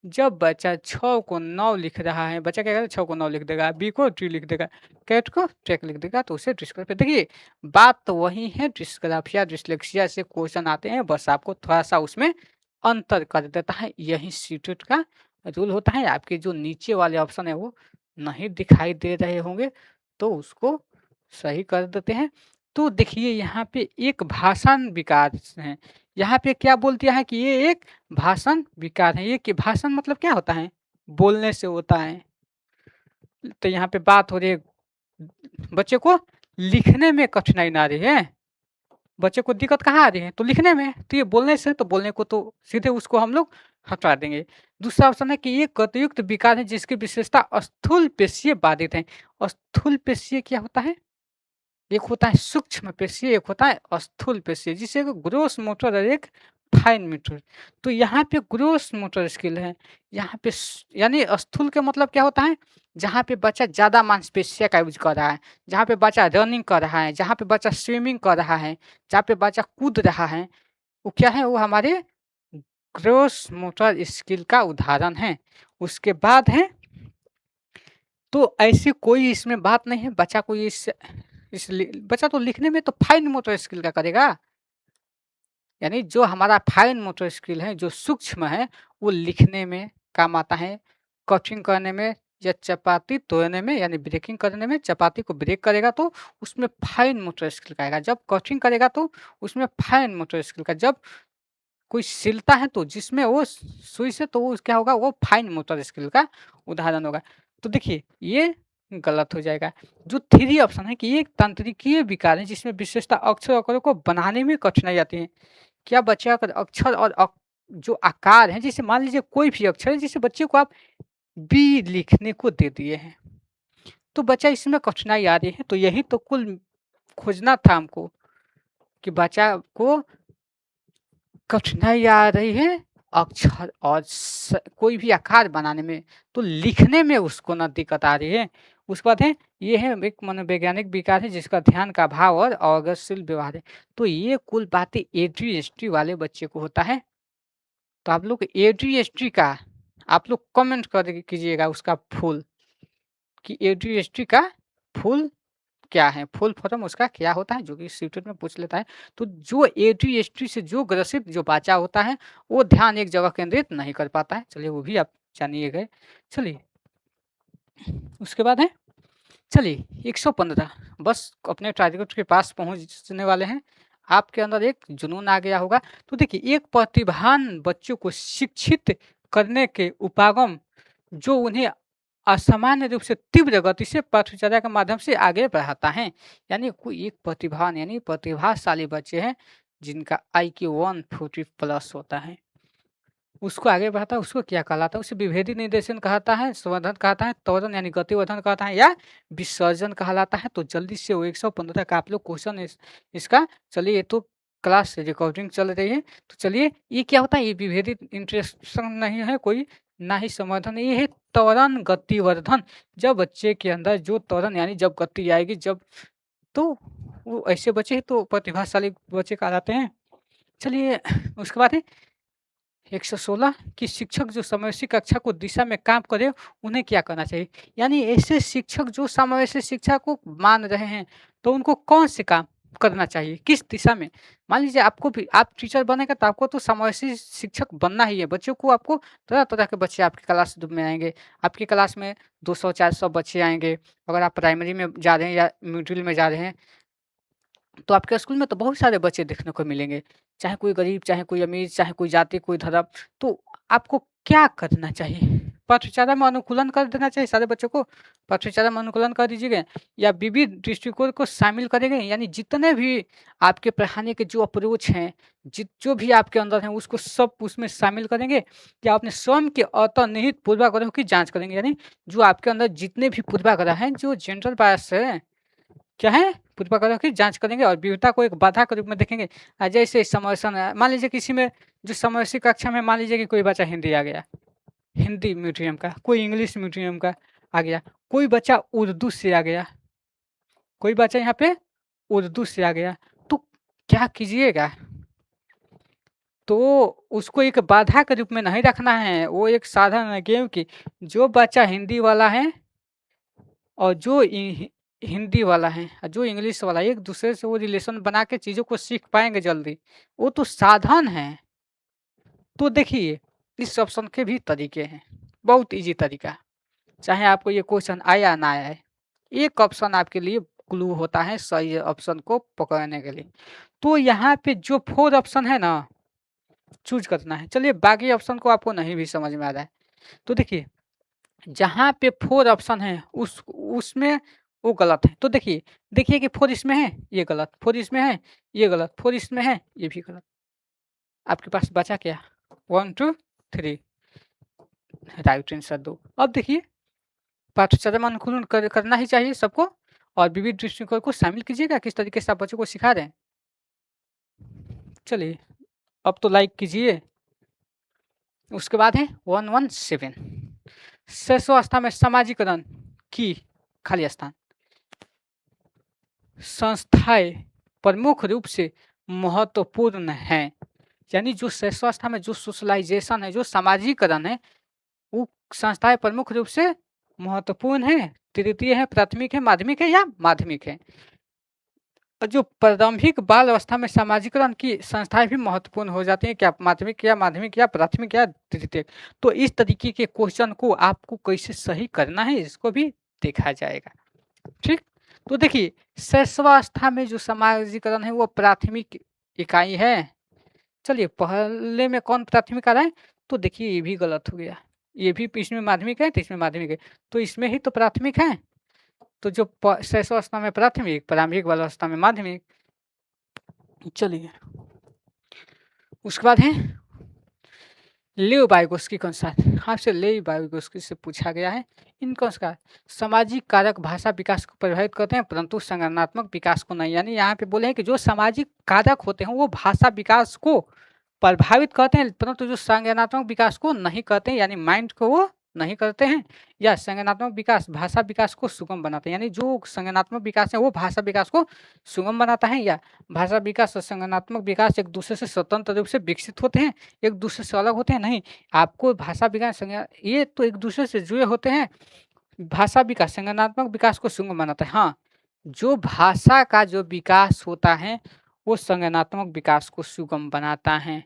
जब बच्चा 6 को 9 लिख रहा है, बच्चा क्या करेगा 6 को 9 लिख देगा, बी को ट्री लिख देगा, कैट को ट्रैक लिख देगा, तो उसे डिस्ग्राफिया देखिए, बात तो वही है, डिस्ग्राफिया, डिस्लेक्सिया से क्वेश्चन आते हैं, बस आपको थोड़ा-सा उसमें अंतर कर देता है, यही सीटेट का रूल होता है। आपके जो नीचे वाले ऑप्शन है वो नहीं दिखाई दे रहे होंगे, तो उसको सही कर देते हैं। तो देखिए यहाँ पे एक भाषण विकास है। यहाँ पे क्या बोल दिया है कि ये एक भाषण विकार है। ये कि भाषण मतलब क्या होता है? बोलने से होता है। तो यहाँ पे बात हो रही है बच्चे को लिखने में कठिनाई ना आ रही है। बच्चे को दिक्कत कहाँ आ रही है? तो लिखने में। तो ये बोलने से तो बोलने को तो सीधे उसको हम लोग हटा देंगे। दूसरा ऑप्शन है कि ये गतियुक्त विकार है जिसकी विशेषता स्थूल पेशीय बाधित है। स्थूल पेशीय क्या होता है? एक होता है सूक्ष्म पेशीय, एक होता है स्थूल पेशीय, जिसे ग्रोस मोटर और एक फाइन मोटर। तो यहाँ पे ग्रोस मोटर स्किल है, यहाँ पे यानी स्थूल के मतलब क्या होता है? जहाँ पे बच्चा ज़्यादा मांसपेशियों का यूज कर रहा है, जहाँ पे बच्चा रनिंग कर रहा है, जहाँ पे बच्चा स्विमिंग कर रहा है, जहाँ पे बच्चा कूद रहा है, वो क्या है? वो हमारे ग्रोस मोटर स्किल का उदाहरण है। उसके बाद है, तो ऐसी कोई इसमें बात नहीं है, बच्चा को इसलिए बच्चा तो लिखने में तो फाइन मोटर स्किल का करेगा। यानी जो हमारा फाइन मोटर स्किल है, जो सूक्ष्म है, वो लिखने में काम आता है, कटिंग करने में या चपाती तोड़ने में, यानी ब्रेकिंग करने में, चपाती को ब्रेक करेगा तो उसमें फाइन मोटर स्किल का आएगा। जब कटिंग करेगा तो उसमें फाइन मोटर स्किल का, जब कोई सिलता है तो जिसमें वो सुई से, तो वो क्या होगा? वो फाइन मोटर स्किल का उदाहरण होगा। तो देखिए ये गलत हो जाएगा। जो 3 ऑप्शन है कि ये एक तंत्रिकीय विकार है जिसमें विशेषतः अक्षर अक्षरों को बनाने में कठिनाई आती है। क्या बच्चे अगर अक्षर और जो आकार है, जैसे मान लीजिए कोई भी अक्षर है, जैसे बच्चे को आप बी लिखने को दे दिए हैं, तो बच्चा इसमें कठिनाई आ रही है, तो यही तो कुल खोजना था हमको कि बच्चा को कठिनाई आ रही है अक्षर और कोई भी आकार बनाने में, तो लिखने में उसको ना दिक्कत आ रही है। उसके बाद है, ये है एक मनोवैज्ञानिक विकार है जिसका ध्यान का अभाव और अवगतशील व्यवहार है। तो ये कुल बातें एडीएचडी वाले बच्चे को होता है। तो आप लोग एडीएचडी का आप लोग कमेंट कर कीजिएगा उसका फुल, कि एडीएचडी का फुल क्या है? फुल फॉर्म उसका क्या होता है? जो कि सीटेट में पूछ लेता है। तो जो एडीएचडी से जो ग्रसित जो बच्चा होता है, वो ध्यान एक जगह केंद्रित नहीं कर पाता है। चलिए वो भी आप जानिए गए। चलिए उसके बाद है, चलिए 115, बस अपने टारगेट के पास पहुँचने वाले हैं। आपके अंदर एक जुनून आ गया होगा। तो देखिए, एक प्रतिभान बच्चों को शिक्षित करने के उपागम जो उन्हें असामान्य रूप से तीव्र गति से पथचर्या के माध्यम से आगे बढ़ाता है। यानी कोई एक प्रतिभान यानी प्रतिभाशाली बच्चे हैं जिनका आईक्यू 140 प्लस होता है। उसको आगे बढ़ाता है, उसको क्या कहलाता है? उसे विभेदी निर्देशन कहता है, संवर्धन कहता है, त्वरण यानी गतिवर्धन कहता है, या विसर्जन कहलाता है। तो जल्दी से वो 115 का आप लोग क्वेश्चन इसका, चलिए ये तो क्लास रिकॉर्डिंग चल रही है, तो चलिए ये क्या होता है? ये विभेदी इंटरेक्शन नहीं है कोई, ना ही संवर्धन, ये है त्वरण गतिवर्धन। जब बच्चे के अंदर जो त्वरण यानी जब गति आएगी, जब, तो वो ऐसे बच्चे तो प्रतिभाशाली बच्चे कहलाते हैं। चलिए उसके बाद है 116 कि शिक्षक जो समावेशी कक्षा को दिशा में काम करे, उन्हें क्या करना चाहिए? यानी ऐसे शिक्षक जो समावेशी शिक्षा को मान रहे हैं, तो उनको कौन से काम करना चाहिए? किस दिशा में? मान लीजिए आपको भी, आप टीचर बनेंगे तो आपको तो समावेशी शिक्षक बनना ही है। बच्चों को आपको तरह-तरह के बच्चे आपकी क्लास में आएँगे। आपकी क्लास में 200-400 बच्चे आएँगे। अगर आप प्राइमरी में जा रहे हैं या मिडिल में जा रहे हैं, तो आपके स्कूल में तो बहुत सारे बच्चे देखने को मिलेंगे, चाहे कोई गरीब, चाहे कोई अमीर, चाहे कोई जाति, कोई धर्म। तो आपको क्या करना चाहिए? पथचारा में अनुकूलन कर देना चाहिए सारे बच्चों को, पथचारा में अनुकूलन कर दीजिएगा, या विविध दृष्टिकोण को शामिल करेंगे, यानी जितने भी आपके पढ़ाने के जो अप्रोच हैं, जो भी आपके अंदर हैं, उसको सब उसमें शामिल करेंगे, या अपने स्वयं के अंतर्निहित पूर्वाग्रहों की जाँच करेंगे, यानी जो आपके अंदर जितने भी पूर्वाग्रह हैं, जो जनरल बायस है, क्या है? पूर्वाग्रह की जाँच करेंगे और विविधता को एक बाधा के रूप में देखेंगे। जैसे समरसन है, मान लीजिए किसी में जो समवर्षीय कक्षा में मान लीजिए कि कोई बच्चा हिंदी आ गया, हिंदी मीडियम का, कोई इंग्लिश मीडियम का आ गया, कोई बच्चा उर्दू से आ गया, कोई बच्चा यहाँ पे उर्दू से आ गया, तो क्या कीजिएगा? तो उसको एक बाधा के रूप में नहीं रखना है, वो एक साधन है, क्योंकि जो बच्चा हिंदी वाला है और जो हिंदी वाला है और जो इंग्लिश वाला है, एक दूसरे से वो रिलेशन बना के चीज़ों को सीख पाएंगे जल्दी। वो तो साधन है। तो देखिए, इस ऑप्शन के भी तरीके हैं, बहुत इजी तरीका। चाहे आपको ये क्वेश्चन आए या ना आए, एक ऑप्शन आपके लिए क्लू होता है सही ऑप्शन को पकड़ने के लिए। तो यहाँ पे जो 4 ऑप्शन है ना, चूज़ करना है। चलिए, बाकी ऑप्शन को आपको नहीं भी समझ में आ रहा है, तो देखिए, जहाँ पे 4 ऑप्शन है उसमें वो गलत है। तो देखिए देखिए कि 4 इसमें है, ये गलत, 4 इसमें है, ये गलत, 4 इसमें है, ये भी गलत। आपके पास बचा क्या? 1, 2, 3 राइट आंसर 2। अब देखिए, पाठ्यक्रम अनुकूलन करना ही चाहिए सबको और विविध दृष्टिकोण को शामिल कीजिएगा, किस तरीके से आप बच्चों को सिखा रहे हैं। चलिए, अब तो लाइक कीजिए। उसके बाद है 117 शैशवावस्था में सामाजिकरण की खाली स्थान संस्थाएं प्रमुख रूप से महत्वपूर्ण हैं। यानी जो शैशवावस्था में जो सोशलाइजेशन है, जो सामाजिकरण है, वो संस्थाएं प्रमुख रूप से महत्वपूर्ण है, तृतीय है, प्राथमिक है, माध्यमिक है या माध्यमिक है। और जो प्रारंभिक बाल अवस्था में सामाजिकरण की संस्थाएं भी महत्वपूर्ण हो जाती हैं, क्या माध्यमिक या माध्यमिक या प्राथमिक या तृतीय। तो इस तरीके के क्वेश्चन को आपको कैसे सही करना है, इसको भी देखा जाएगा। ठीक, तो देखिए, शैशवावस्था में जो सामाजिकरण है वो प्राथमिक इकाई है। चलिए, पहले में कौन प्राथमिक आ रहा है, तो देखिए ये भी गलत हो गया, ये भी इसमें माध्यमिक है, तो इसमें माध्यमिक है, तो इसमें ही तो प्राथमिक है। तो जो शैशवावस्था में प्राथमिक, प्रारंभिक बाल अवस्था में माध्यमिक। चलिए, उसके बाद है लेव वाइगोस्की के अनुसार, आपसे लेव वाइगोस्की से पूछा गया है, इनका अनुसार सामाजिक कारक भाषा विकास को प्रभावित करते हैं परंतु संज्ञानात्मक विकास को नहीं। यानी यहाँ पे बोले हैं कि जो सामाजिक कारक होते हैं वो भाषा विकास को प्रभावित करते हैं परंतु जो संज्ञानात्मक विकास को नहीं करते हैं, यानी माइंड को वो नहीं करते हैं। या संज्ञानात्मक विकास भाषा विकास को सुगम बनाते हैं, यानी जो संज्ञानात्मक विकास है वो भाषा विकास को सुगम बनाता है। या भाषा विकास और संज्ञानात्मक विकास एक दूसरे से स्वतंत्र रूप से विकसित होते हैं, एक दूसरे से अलग होते हैं नहीं। आपको भाषा विकास संज्ञा ये तो एक दूसरे से जुड़े होते हैं। भाषा विकास संज्ञानात्मक विकास को सुगम बनाता है। हाँ, जो भाषा का जो विकास होता है वो संज्ञानात्मक विकास को सुगम बनाता है।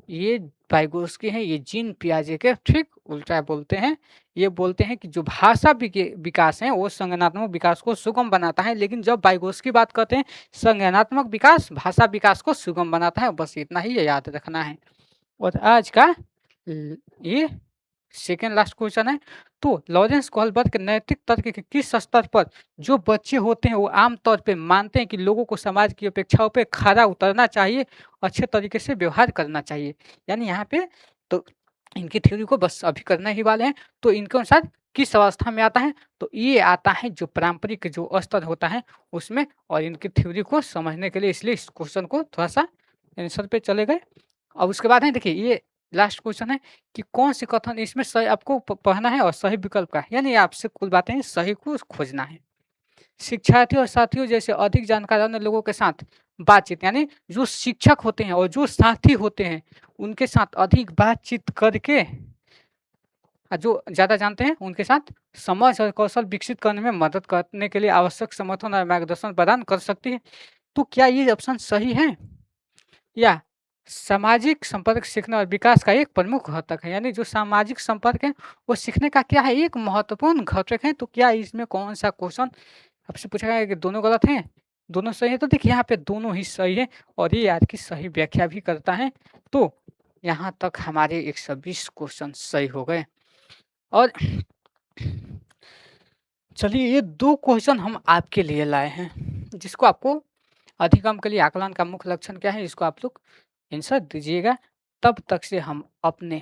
ये वाइगोस्की हैं, ये जीन पियाजे के ठीक उल्टा बोलते हैं। ये बोलते हैं कि जो भाषा विकास है वो संज्ञानात्मक विकास को सुगम बनाता है, लेकिन जब वाइगोस्की बात करते हैं संज्ञानात्मक विकास भाषा विकास को सुगम बनाता है। बस इतना ही ये याद रखना है। और आज का ये सेकेंड लास्ट क्वेश्चन है, तो लॉरेंस कोहलबर्ग के नैतिक तर्क के किस स्तर पर जो बच्चे होते हैं वो आमतौर पे मानते हैं कि लोगों को समाज की अपेक्षाओं पे खरा उतरना चाहिए, अच्छे तरीके से व्यवहार करना चाहिए। यानी यहाँ पे तो इनकी थ्योरी को बस अभी करने ही वाले हैं। तो इनके अनुसार किस अवस्था में आता है, तो ये आता है जो पारंपरिक जो स्तर होता है उसमें। और इनकी थ्योरी को समझने के लिए इसलिए इस क्वेश्चन को थोड़ा सा आंसर पे चले गए। और उसके बाद है देखिए, ये लास्ट क्वेश्चन है कि कौन से कथन इसमें सही आपको पढ़ना है और सही विकल्प का है, यानी आपसे कुल बातें सही को खोजना है। शिक्षार्थियों और साथियों जैसे अधिक जानकार अन्य लोगों के साथ बातचीत, यानी जो शिक्षक होते हैं और जो साथी होते हैं उनके साथ अधिक बातचीत करके जो ज़्यादा जानते हैं उनके साथ समझ और कौशल विकसित करने में मदद करने के लिए आवश्यक समर्थन और मार्गदर्शन प्रदान कर सकती है। तो क्या ये ऑप्शन सही है? या सामाजिक संपर्क सीखने और विकास का एक प्रमुख घटक है, यानी जो सामाजिक संपर्क है वो सीखने का क्या है, एक महत्वपूर्ण घटक है। तो क्या इसमें कौन सा क्वेश्चन आपसे पूछा गया है कि दोनों गलत हैं, दोनों सही है? तो देखिए, यहाँ पे दोनों ही सही है और ये आज की सही व्याख्या भी करता है। तो यहाँ तक हमारे 120 क्वेश्चन सही हो गए। और चलिए, ये 2 क्वेश्चन हम आपके लिए लाए हैं जिसको आपको अधिगम के लिए आकलन का मुख्य लक्षण क्या है, इसको आप लोग आंसर दीजिएगा। तब तक से हम अपने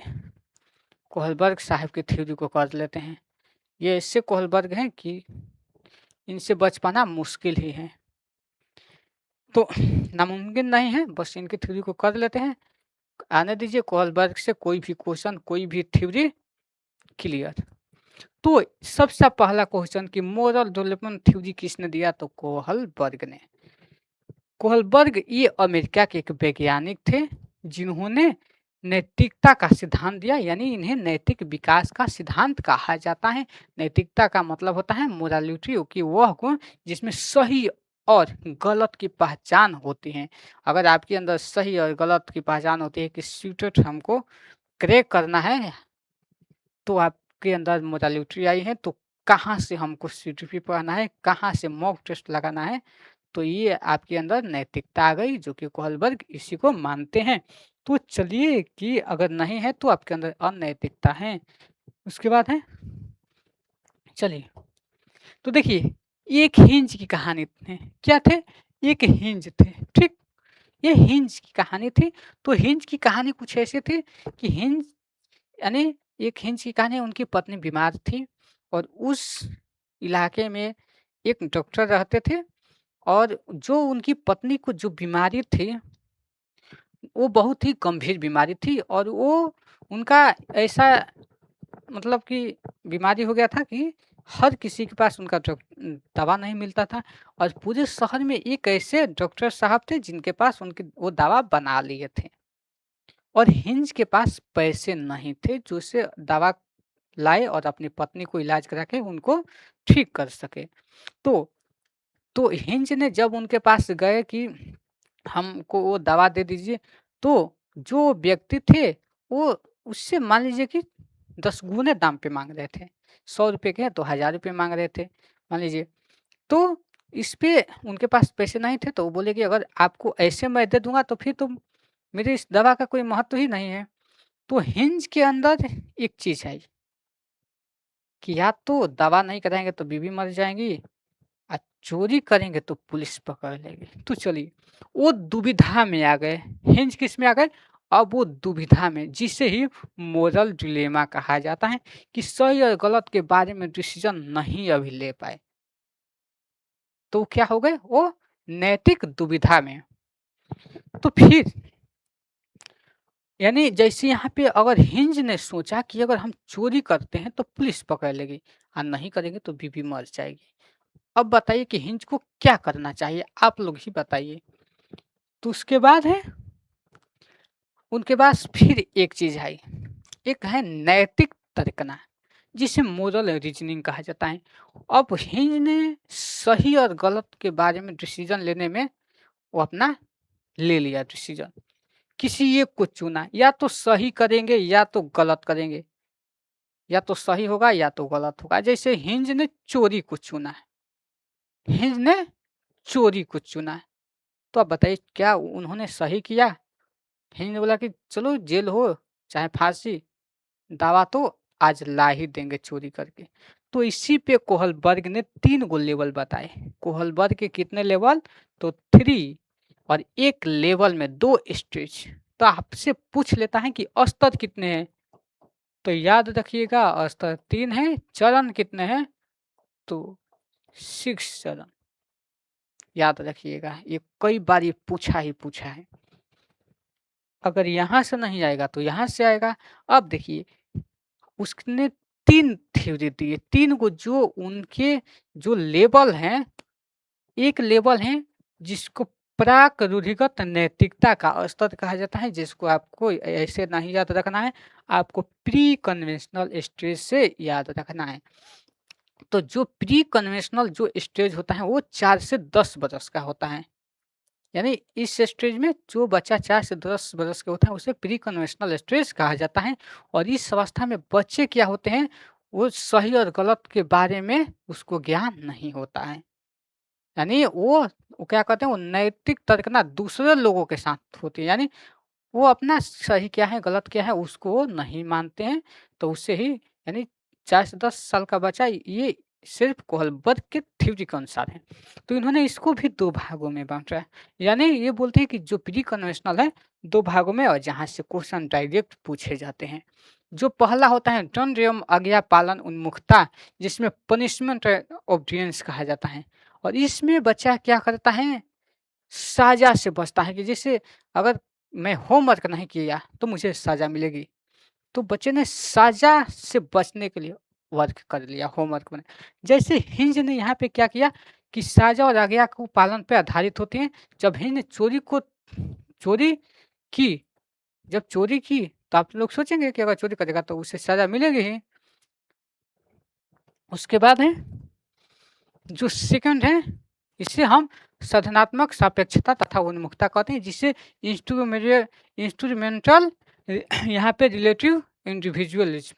कोहलबर्ग साहब की थ्योरी को कर लेते हैं। ये ऐसे कोहलबर्ग हैं कि इनसे बच पाना मुश्किल ही है, तो नामुमकिन नहीं है, बस इनकी थ्योरी को कर लेते हैं। आने दीजिए कोहलबर्ग से कोई भी क्वेश्चन, कोई भी थ्योरी क्लियर। तो सबसे पहला क्वेश्चन कि मोरल डेवलपमेंट थ्योरी किसने दिया, तो कोहलबर्ग ने। कोहलबर्ग ये अमेरिका के एक वैज्ञानिक थे जिन्होंने नैतिकता का सिद्धांत दिया, यानी इन्हें नैतिक विकास का सिद्धांत कहा जाता है। नैतिकता का मतलब होता है मोरालिटी, कि वह गुण जिसमें सही और गलत की पहचान होती है। अगर आपके अंदर सही और गलत की पहचान होती है कि सीटेट हमको क्रैक करना है, तो आपके अंदर मोरालिटी आई है, तो कहाँ से हमको सीटीपी पढ़ना है, कहाँ से मॉक टेस्ट लगाना है, तो ये आपके अंदर नैतिकता आ गई, जो कि कोहलबर्ग इसी को मानते हैं। तो चलिए कि अगर नहीं है तो आपके अंदर अनैतिकता है। उसके बाद है, चलिए, तो देखिए, एक हिंज की कहानी थे। क्या थे? एक हिंज थे, ठीक? ये हिंज की कहानी थी। तो हिंज की कहानी कुछ ऐसे थी कि हिंज, यानी एक हिंज की कहानी, उनकी पत्नी बीमार थी और उस इलाके में एक डॉक्टर रहते थे, और जो उनकी पत्नी को जो बीमारी थी, वो बहुत ही गंभीर बीमारी थी, और वो उनका ऐसा, मतलब कि बीमारी हो गया था कि हर किसी के पास उनका दवा नहीं मिलता था, और पूरे शहर में एक ऐसे डॉक्टर साहब थे जिनके पास उनकी वो दवा बना लिए थे, और हिंज के पास पैसे नहीं थे जो से दवा लाए और अपनी पत्नी को इलाज करा के उनको ठीक कर सके। तो तो हिंज ने जब उनके पास गए कि हमको वो दवा दे दीजिए, तो जो व्यक्ति थे, वो उससे मान लीजिए कि 10 गुने दाम पे माँग रहे थे। ₹100 के हैं तो ₹1000 माँग रहे थे, मान लीजिए। तो इस पे उनके पास पैसे नहीं थे, तो वो बोले कि अगर आपको ऐसे मैं दे दूँगा तो फिर तो मेरी इस दवा का कोई महत्व ही नहीं है। तो हिंज के अंदर एक चीज़ है कि या तो दवा नहीं कराएँगे तो बीवी मर जाएँगी, चोरी करेंगे तो पुलिस पकड़ लेगी। तो चलिए, वो दुविधा में आ गए। हिंज किस में आ गए? अब वो दुविधा में, जिसे ही मोरल डिलेमा कहा जाता है, कि सही और गलत के बारे में डिसीजन नहीं अभी ले पाए। तो क्या हो गए? वो नैतिक दुविधा में। तो फिर, यानी जैसे यहाँ पे अगर हिंज ने सोचा कि अगर हम चोरी करते हैं तो पुलिस पकड़ लेगी, और नहीं करेंगे तो बीवी मर जाएगी। अब बताइए कि हिंज को क्या करना चाहिए? आप लोग ही बताइए। तो उसके बाद है, उनके पास फिर एक चीज़ आई, एक है नैतिक तर्कना, जिसे मोरल रीजनिंग कहा जाता है। अब हिंज ने सही और गलत के बारे में डिसीजन लेने में, वो अपना ले लिया डिसीजन। किसी एक को चुना, या तो सही करेंगे या तो गलत करेंगे, या तो सही होगा या तो गलत होगा। जैसे हिंज ने चोरी को चुना है, हिंज ने चोरी को चुना है। तो आप बताइए, क्या उन्होंने सही किया? हिंद ने बोला कि चलो जेल हो चाहे फांसी, दावा तो आज ला ही देंगे चोरी करके। तो इसी पे कोहलबर्ग ने 3 गो लेवल बताए। कोहलबर्ग के कितने लेवल? तो 3, और एक लेवल में 2 स्टेज। तो आपसे पूछ लेता है कि स्तर कितने हैं? तो याद रखिएगा, स्तर 3 है। चरण कितने हैं? तो 6 चरण। याद रखिएगा, ये कई बार ये पूछा ही पूछा है। अगर यहाँ से नहीं आएगा तो यहाँ से आएगा। अब देखिए, उसने 3 थ्योरी दिए, 3 को, जो उनके जो लेवल हैं, एक लेवल है जिसको प्राक रूढ़िगत नैतिकता का स्तर कहा जाता है, जिसको आपको ऐसे नहीं याद रखना है, आपको प्री कन्वेंशनल स्टेज से याद रखना है। तो जो प्री कन्वेंशनल जो स्टेज होता है, वो 4 से 10 बरस का होता है। यानी इस स्टेज में जो बच्चा 4 से 10 बरस का होता है, उसे प्री कन्वेंशनल स्टेज कहा जाता है। और इस अवस्था में बच्चे क्या होते हैं, वो सही और गलत के बारे में उसको ज्ञान नहीं होता है। यानी वो क्या कहते हैं, वो नैतिक तर्क ना दूसरे लोगों के साथ होती है। यानी वो अपना सही क्या है, गलत क्या है, उसको वो नहीं मानते हैं। तो उससे ही, यानी 4 से 10 साल का बच्चा, ये सिर्फ़ कोहलबर्ग के थ्योरी के अनुसार है। तो इन्होंने इसको भी 2 भागों में बाँटा है। यानी ये बोलते हैं कि जो प्री कन्वेंशनल है, 2 भागों में, और जहाँ से क्वेश्चन डायरेक्ट पूछे जाते हैं। जो पहला होता है दंड एवं आज्ञा पालन उन्मुखता, जिसमें पनिशमेंट ऑब्डियंस कहा जाता है। और इसमें बच्चा क्या करता है, सज़ा से बचता है, कि जैसे अगर मैं होमवर्क नहीं किया तो मुझे सज़ा मिलेगी। तो बच्चे ने सज़ा से बचने के लिए वर्क कर लिया, होमवर्क में। जैसे हिंज ने यहाँ पे क्या किया कि सज़ा और आज्ञा को पालन पे आधारित होते हैं। जब हिंज ने चोरी की, जब चोरी की तो आप लोग सोचेंगे कि अगर चोरी करेगा तो उसे सज़ा मिलेगी ही। उसके बाद है जो सेकंड है, इसे हम साधनात्मक सापेक्षता तथा उन्मुखता कहते हैं, जिसे इंस्ट्रूमेंटल यहाँ पे रिलेटिव इंडिविजुअलिज्म,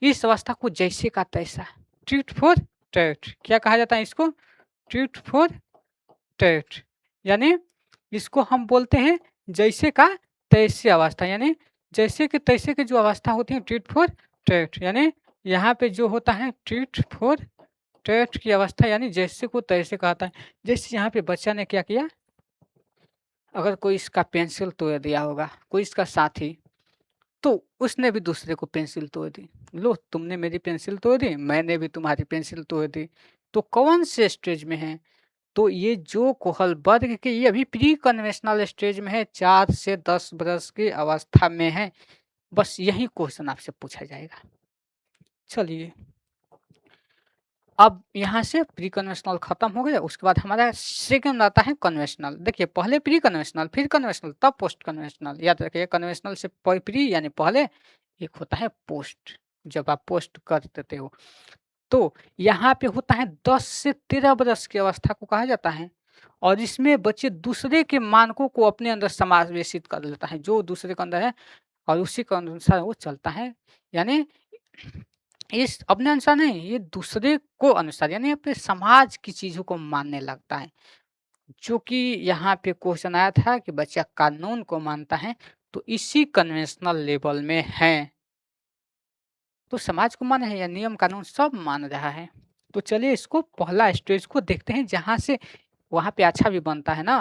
इस अवस्था को जैसे का तैसा, ट्रीट फॉर टैट, क्या कहा जाता है इसको? ट्रीट फॉर टैट, यानी इसको हम बोलते हैं जैसे का तैसे अवस्था, यानी जैसे के तैसे की जो अवस्था होती है ट्रीट फॉर टैट, यानी यहाँ पे जो होता है ट्रीट फॉर टैट की अवस्था, यानी जैसे को तैसे कहता है। जैसे यहाँ पे बच्चा ने क्या किया, अगर कोई इसका पेंसिल तोड़ दिया होगा, कोई इसका साथी, तो उसने भी दूसरे को पेंसिल तोड़ दी। लो तुमने मेरी पेंसिल तोड़ दी, मैंने भी तुम्हारी पेंसिल तोड़ दी। तो कौन से स्टेज में है? तो ये जो कोहलबर्ग के, ये अभी प्री कन्वेंशनल स्टेज में है, 4 से 10 वर्ष की अवस्था में है। बस यही क्वेश्चन आपसे पूछा जाएगा। चलिए, अब यहाँ से प्री कन्वेंशनल खत्म हो गया, उसके बाद हमारा सेकंड आता है कन्वेंशनल। देखिए, पहले प्री कन्वेंशनल, फिर कन्वेंशनल, तब पोस्ट कन्वेंशनल। याद रखिए, कन्वेंशनल से प्री यानी पहले, एक होता है पोस्ट, जब आप पोस्ट कर देते हो। तो यहाँ पे होता है 10 से 13 वर्ष की अवस्था को कहा जाता है, और इसमें बच्चे दूसरे के मानकों को अपने अंदर समावेशित कर लेता है, जो दूसरे के अंदर है और उसी के अनुसार वो चलता है। यानी इस अपने अनुसार नहीं, ये दूसरे को अनुसार, यानी अपने समाज की चीज़ों को मानने लगता है। जो कि यहाँ पे क्वेश्चन आया था कि बच्चा कानून को मानता है, तो इसी कन्वेंशनल लेवल में है। तो समाज को मान है या नियम कानून सब मान रहा है। तो चलिए इसको पहला स्टेज को देखते हैं, जहाँ से वहाँ पे अच्छा भी बनता है ना,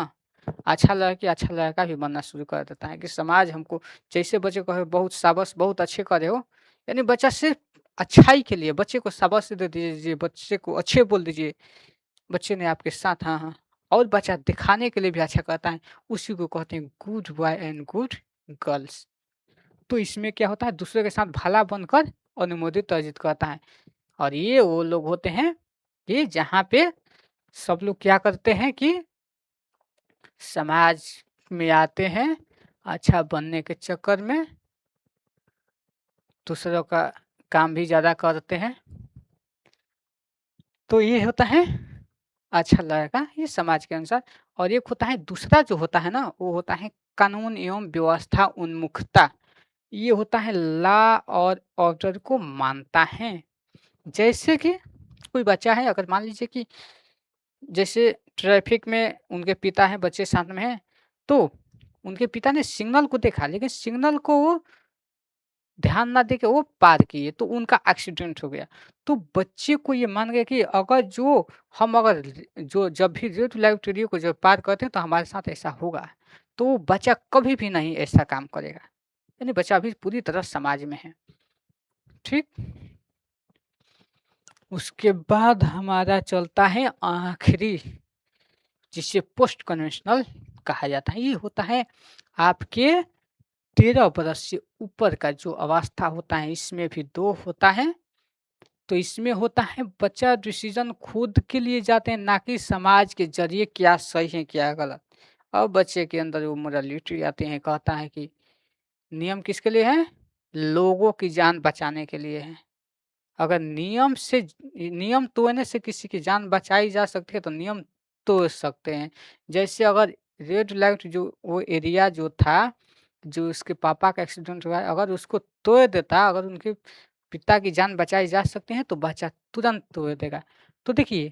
अच्छा लड़का भी बनना शुरू कर देता है कि समाज हमको, जैसे बच्चे को बहुत शाबाश, बहुत अच्छे करे हो, यानी बच्चा सिर्फ अच्छाई के लिए बच्चे को शाबाश दे दीजिए, बच्चे को अच्छे बोल दीजिए, बच्चे ने आपके साथ, हाँ हाँ, और बच्चा दिखाने के लिए भी अच्छा करता है, उसी को कहते हैं good boy and good girls. तो इसमें क्या होता है, दूसरे के साथ भला बनकर अनुमोदित अर्जित करता है। और ये वो लोग होते हैं कि जहाँ पे सब लोग क्या करते हैं कि समाज में आते हैं अच्छा बनने के चक्कर में, दूसरों का काम भी ज़्यादा करते हैं। तो ये होता है अच्छा लड़का, ये समाज के अनुसार। और एक होता है दूसरा, जो होता है ना, वो होता है कानून एवं व्यवस्था उन्मुखता। ये होता है लॉ और ऑर्डर को मानता है। जैसे कि कोई बच्चा है, अगर मान लीजिए कि जैसे ट्रैफिक में उनके पिता हैं, बच्चे साथ में हैं, तो उनके पिता ने सिग्नल को देखा, लेकिन सिग्नल को वो ध्यान ना देके वो पार किए, तो उनका एक्सीडेंट हो गया। तो बच्चे को ये मान गए कि अगर जो जब भी रेड लाइट एरिया को जब पार करते हैं तो हमारे साथ ऐसा होगा, तो वो बच्चा कभी भी नहीं ऐसा काम करेगा। यानी बच्चा अभी पूरी तरह समाज में है। ठीक? उसके बाद हमारा चलता है आखिरी, जिसे पोस्ट कन्वेंशनल कहा जाता है। ये होता है आपके 13 वर्ष से ऊपर का जो अवस्था होता है, इसमें भी 2 होता है। तो इसमें होता है बच्चा डिसीजन खुद के लिए जाते हैं, ना कि समाज के ज़रिए क्या सही है, क्या गलत। अब बच्चे के अंदर वो मोरालिटी आती है, कहता है कि नियम किसके लिए है? लोगों की जान बचाने के लिए है। अगर नियम तोड़ने से किसी की जान बचाई जा सकती है, तो नियम तोड़ सकते हैं। जैसे अगर रेड लाइट जो वो एरिया जो था, जो उसके पापा का एक्सीडेंट हुआ है, अगर उसको तोड़ देता, अगर उनके पिता की जान बचाई जा सकती है, तो बच्चा तुरंत तोड़ देगा। तो देखिए,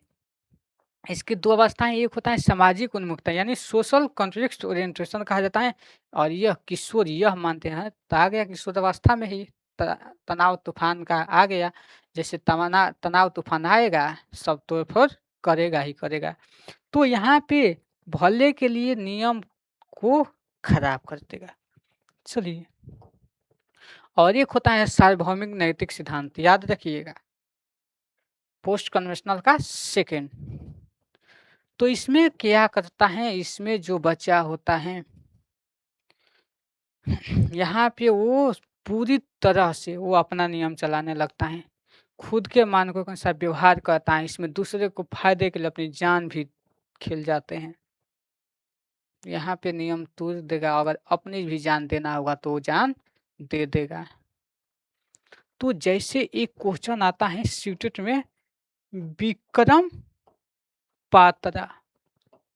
इसकी 2 अवस्थाएँ, एक होता है सामाजिक उन्मुखता, यानी सोशल कॉन्टेक्स्ट ओरिएंटेशन कहा जाता है, और यह किशोर यह मानते हैं, तो आ गया किशोरावस्था में ही त तनाव तूफ़ान का आ गया। जैसे तनाव तूफ़ान आएगा, सब तोड़-फोड़ करेगा ही करेगा। तो यहाँ पे भले के लिए नियम को खराब कर देगा। चलिए, और एक होता है सार्वभौमिक नैतिक सिद्धांत, याद रखिएगा, पोस्ट कन्वेंशनल का सेकंड। तो इसमें क्या करता है, इसमें जो बच्चा होता है यहाँ पे वो पूरी तरह से वो अपना नियम चलाने लगता है, खुद के मानकों के अनुसार व्यवहार करता है, इसमें दूसरे को फ़ायदे के लिए अपनी जान भी खिल जाते हैं। यहाँ पे नियम तोड़ देगा, अगर अपनी भी जान देना होगा तो वो जान दे देगा। तो जैसे एक क्वेश्चन आता है सीटेट में, विक्रम पात्रा,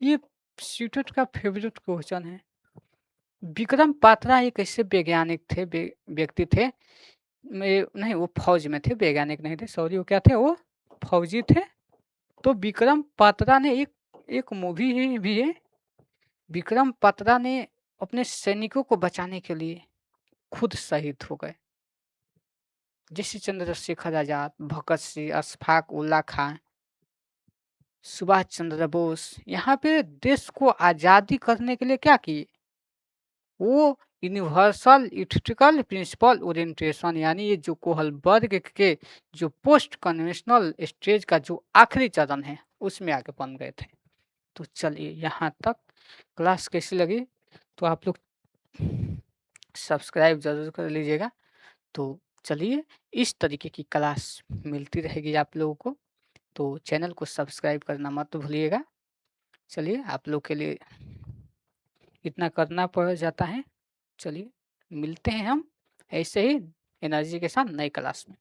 ये सीटेट का फेवरेट क्वेश्चन है। विक्रम पात्रा एक ऐसे वैज्ञानिक थे, व्यक्ति थे, नहीं वो फौज में थे, वैज्ञानिक नहीं थे, सॉरी, वो क्या थे, वो फौजी थे। तो विक्रम पात्रा ने एक एक मूवी भी है, विक्रम पात्रा ने अपने सैनिकों को बचाने के लिए खुद शहीद हो गए, जैसे चंद्रशेखर आजाद, भगत सिंह, अशफाक उल्ला खां, सुभाष चंद्र बोस। यहाँ पे देश को आज़ादी करने के लिए क्या किए, वो यूनिवर्सल इलेक्ट्रिकल प्रिंसिपल ओरिएंटेशन, यानी ये जो कोहलबर्ग के जो पोस्ट कन्वेंशनल स्टेज का जो आखिरी चरण है उसमें आगे बन गए थे। तो चलिए, यहाँ तक क्लास कैसी लगी तो आप लोग सब्सक्राइब जरूर कर लीजिएगा। तो चलिए, इस तरीके की क्लास मिलती रहेगी आप लोगों को, तो चैनल को सब्सक्राइब करना मत भूलिएगा। चलिए, आप लोग के लिए इतना करना पड़ जाता है। चलिए, मिलते हैं हम ऐसे ही एनर्जी के साथ नई क्लास में।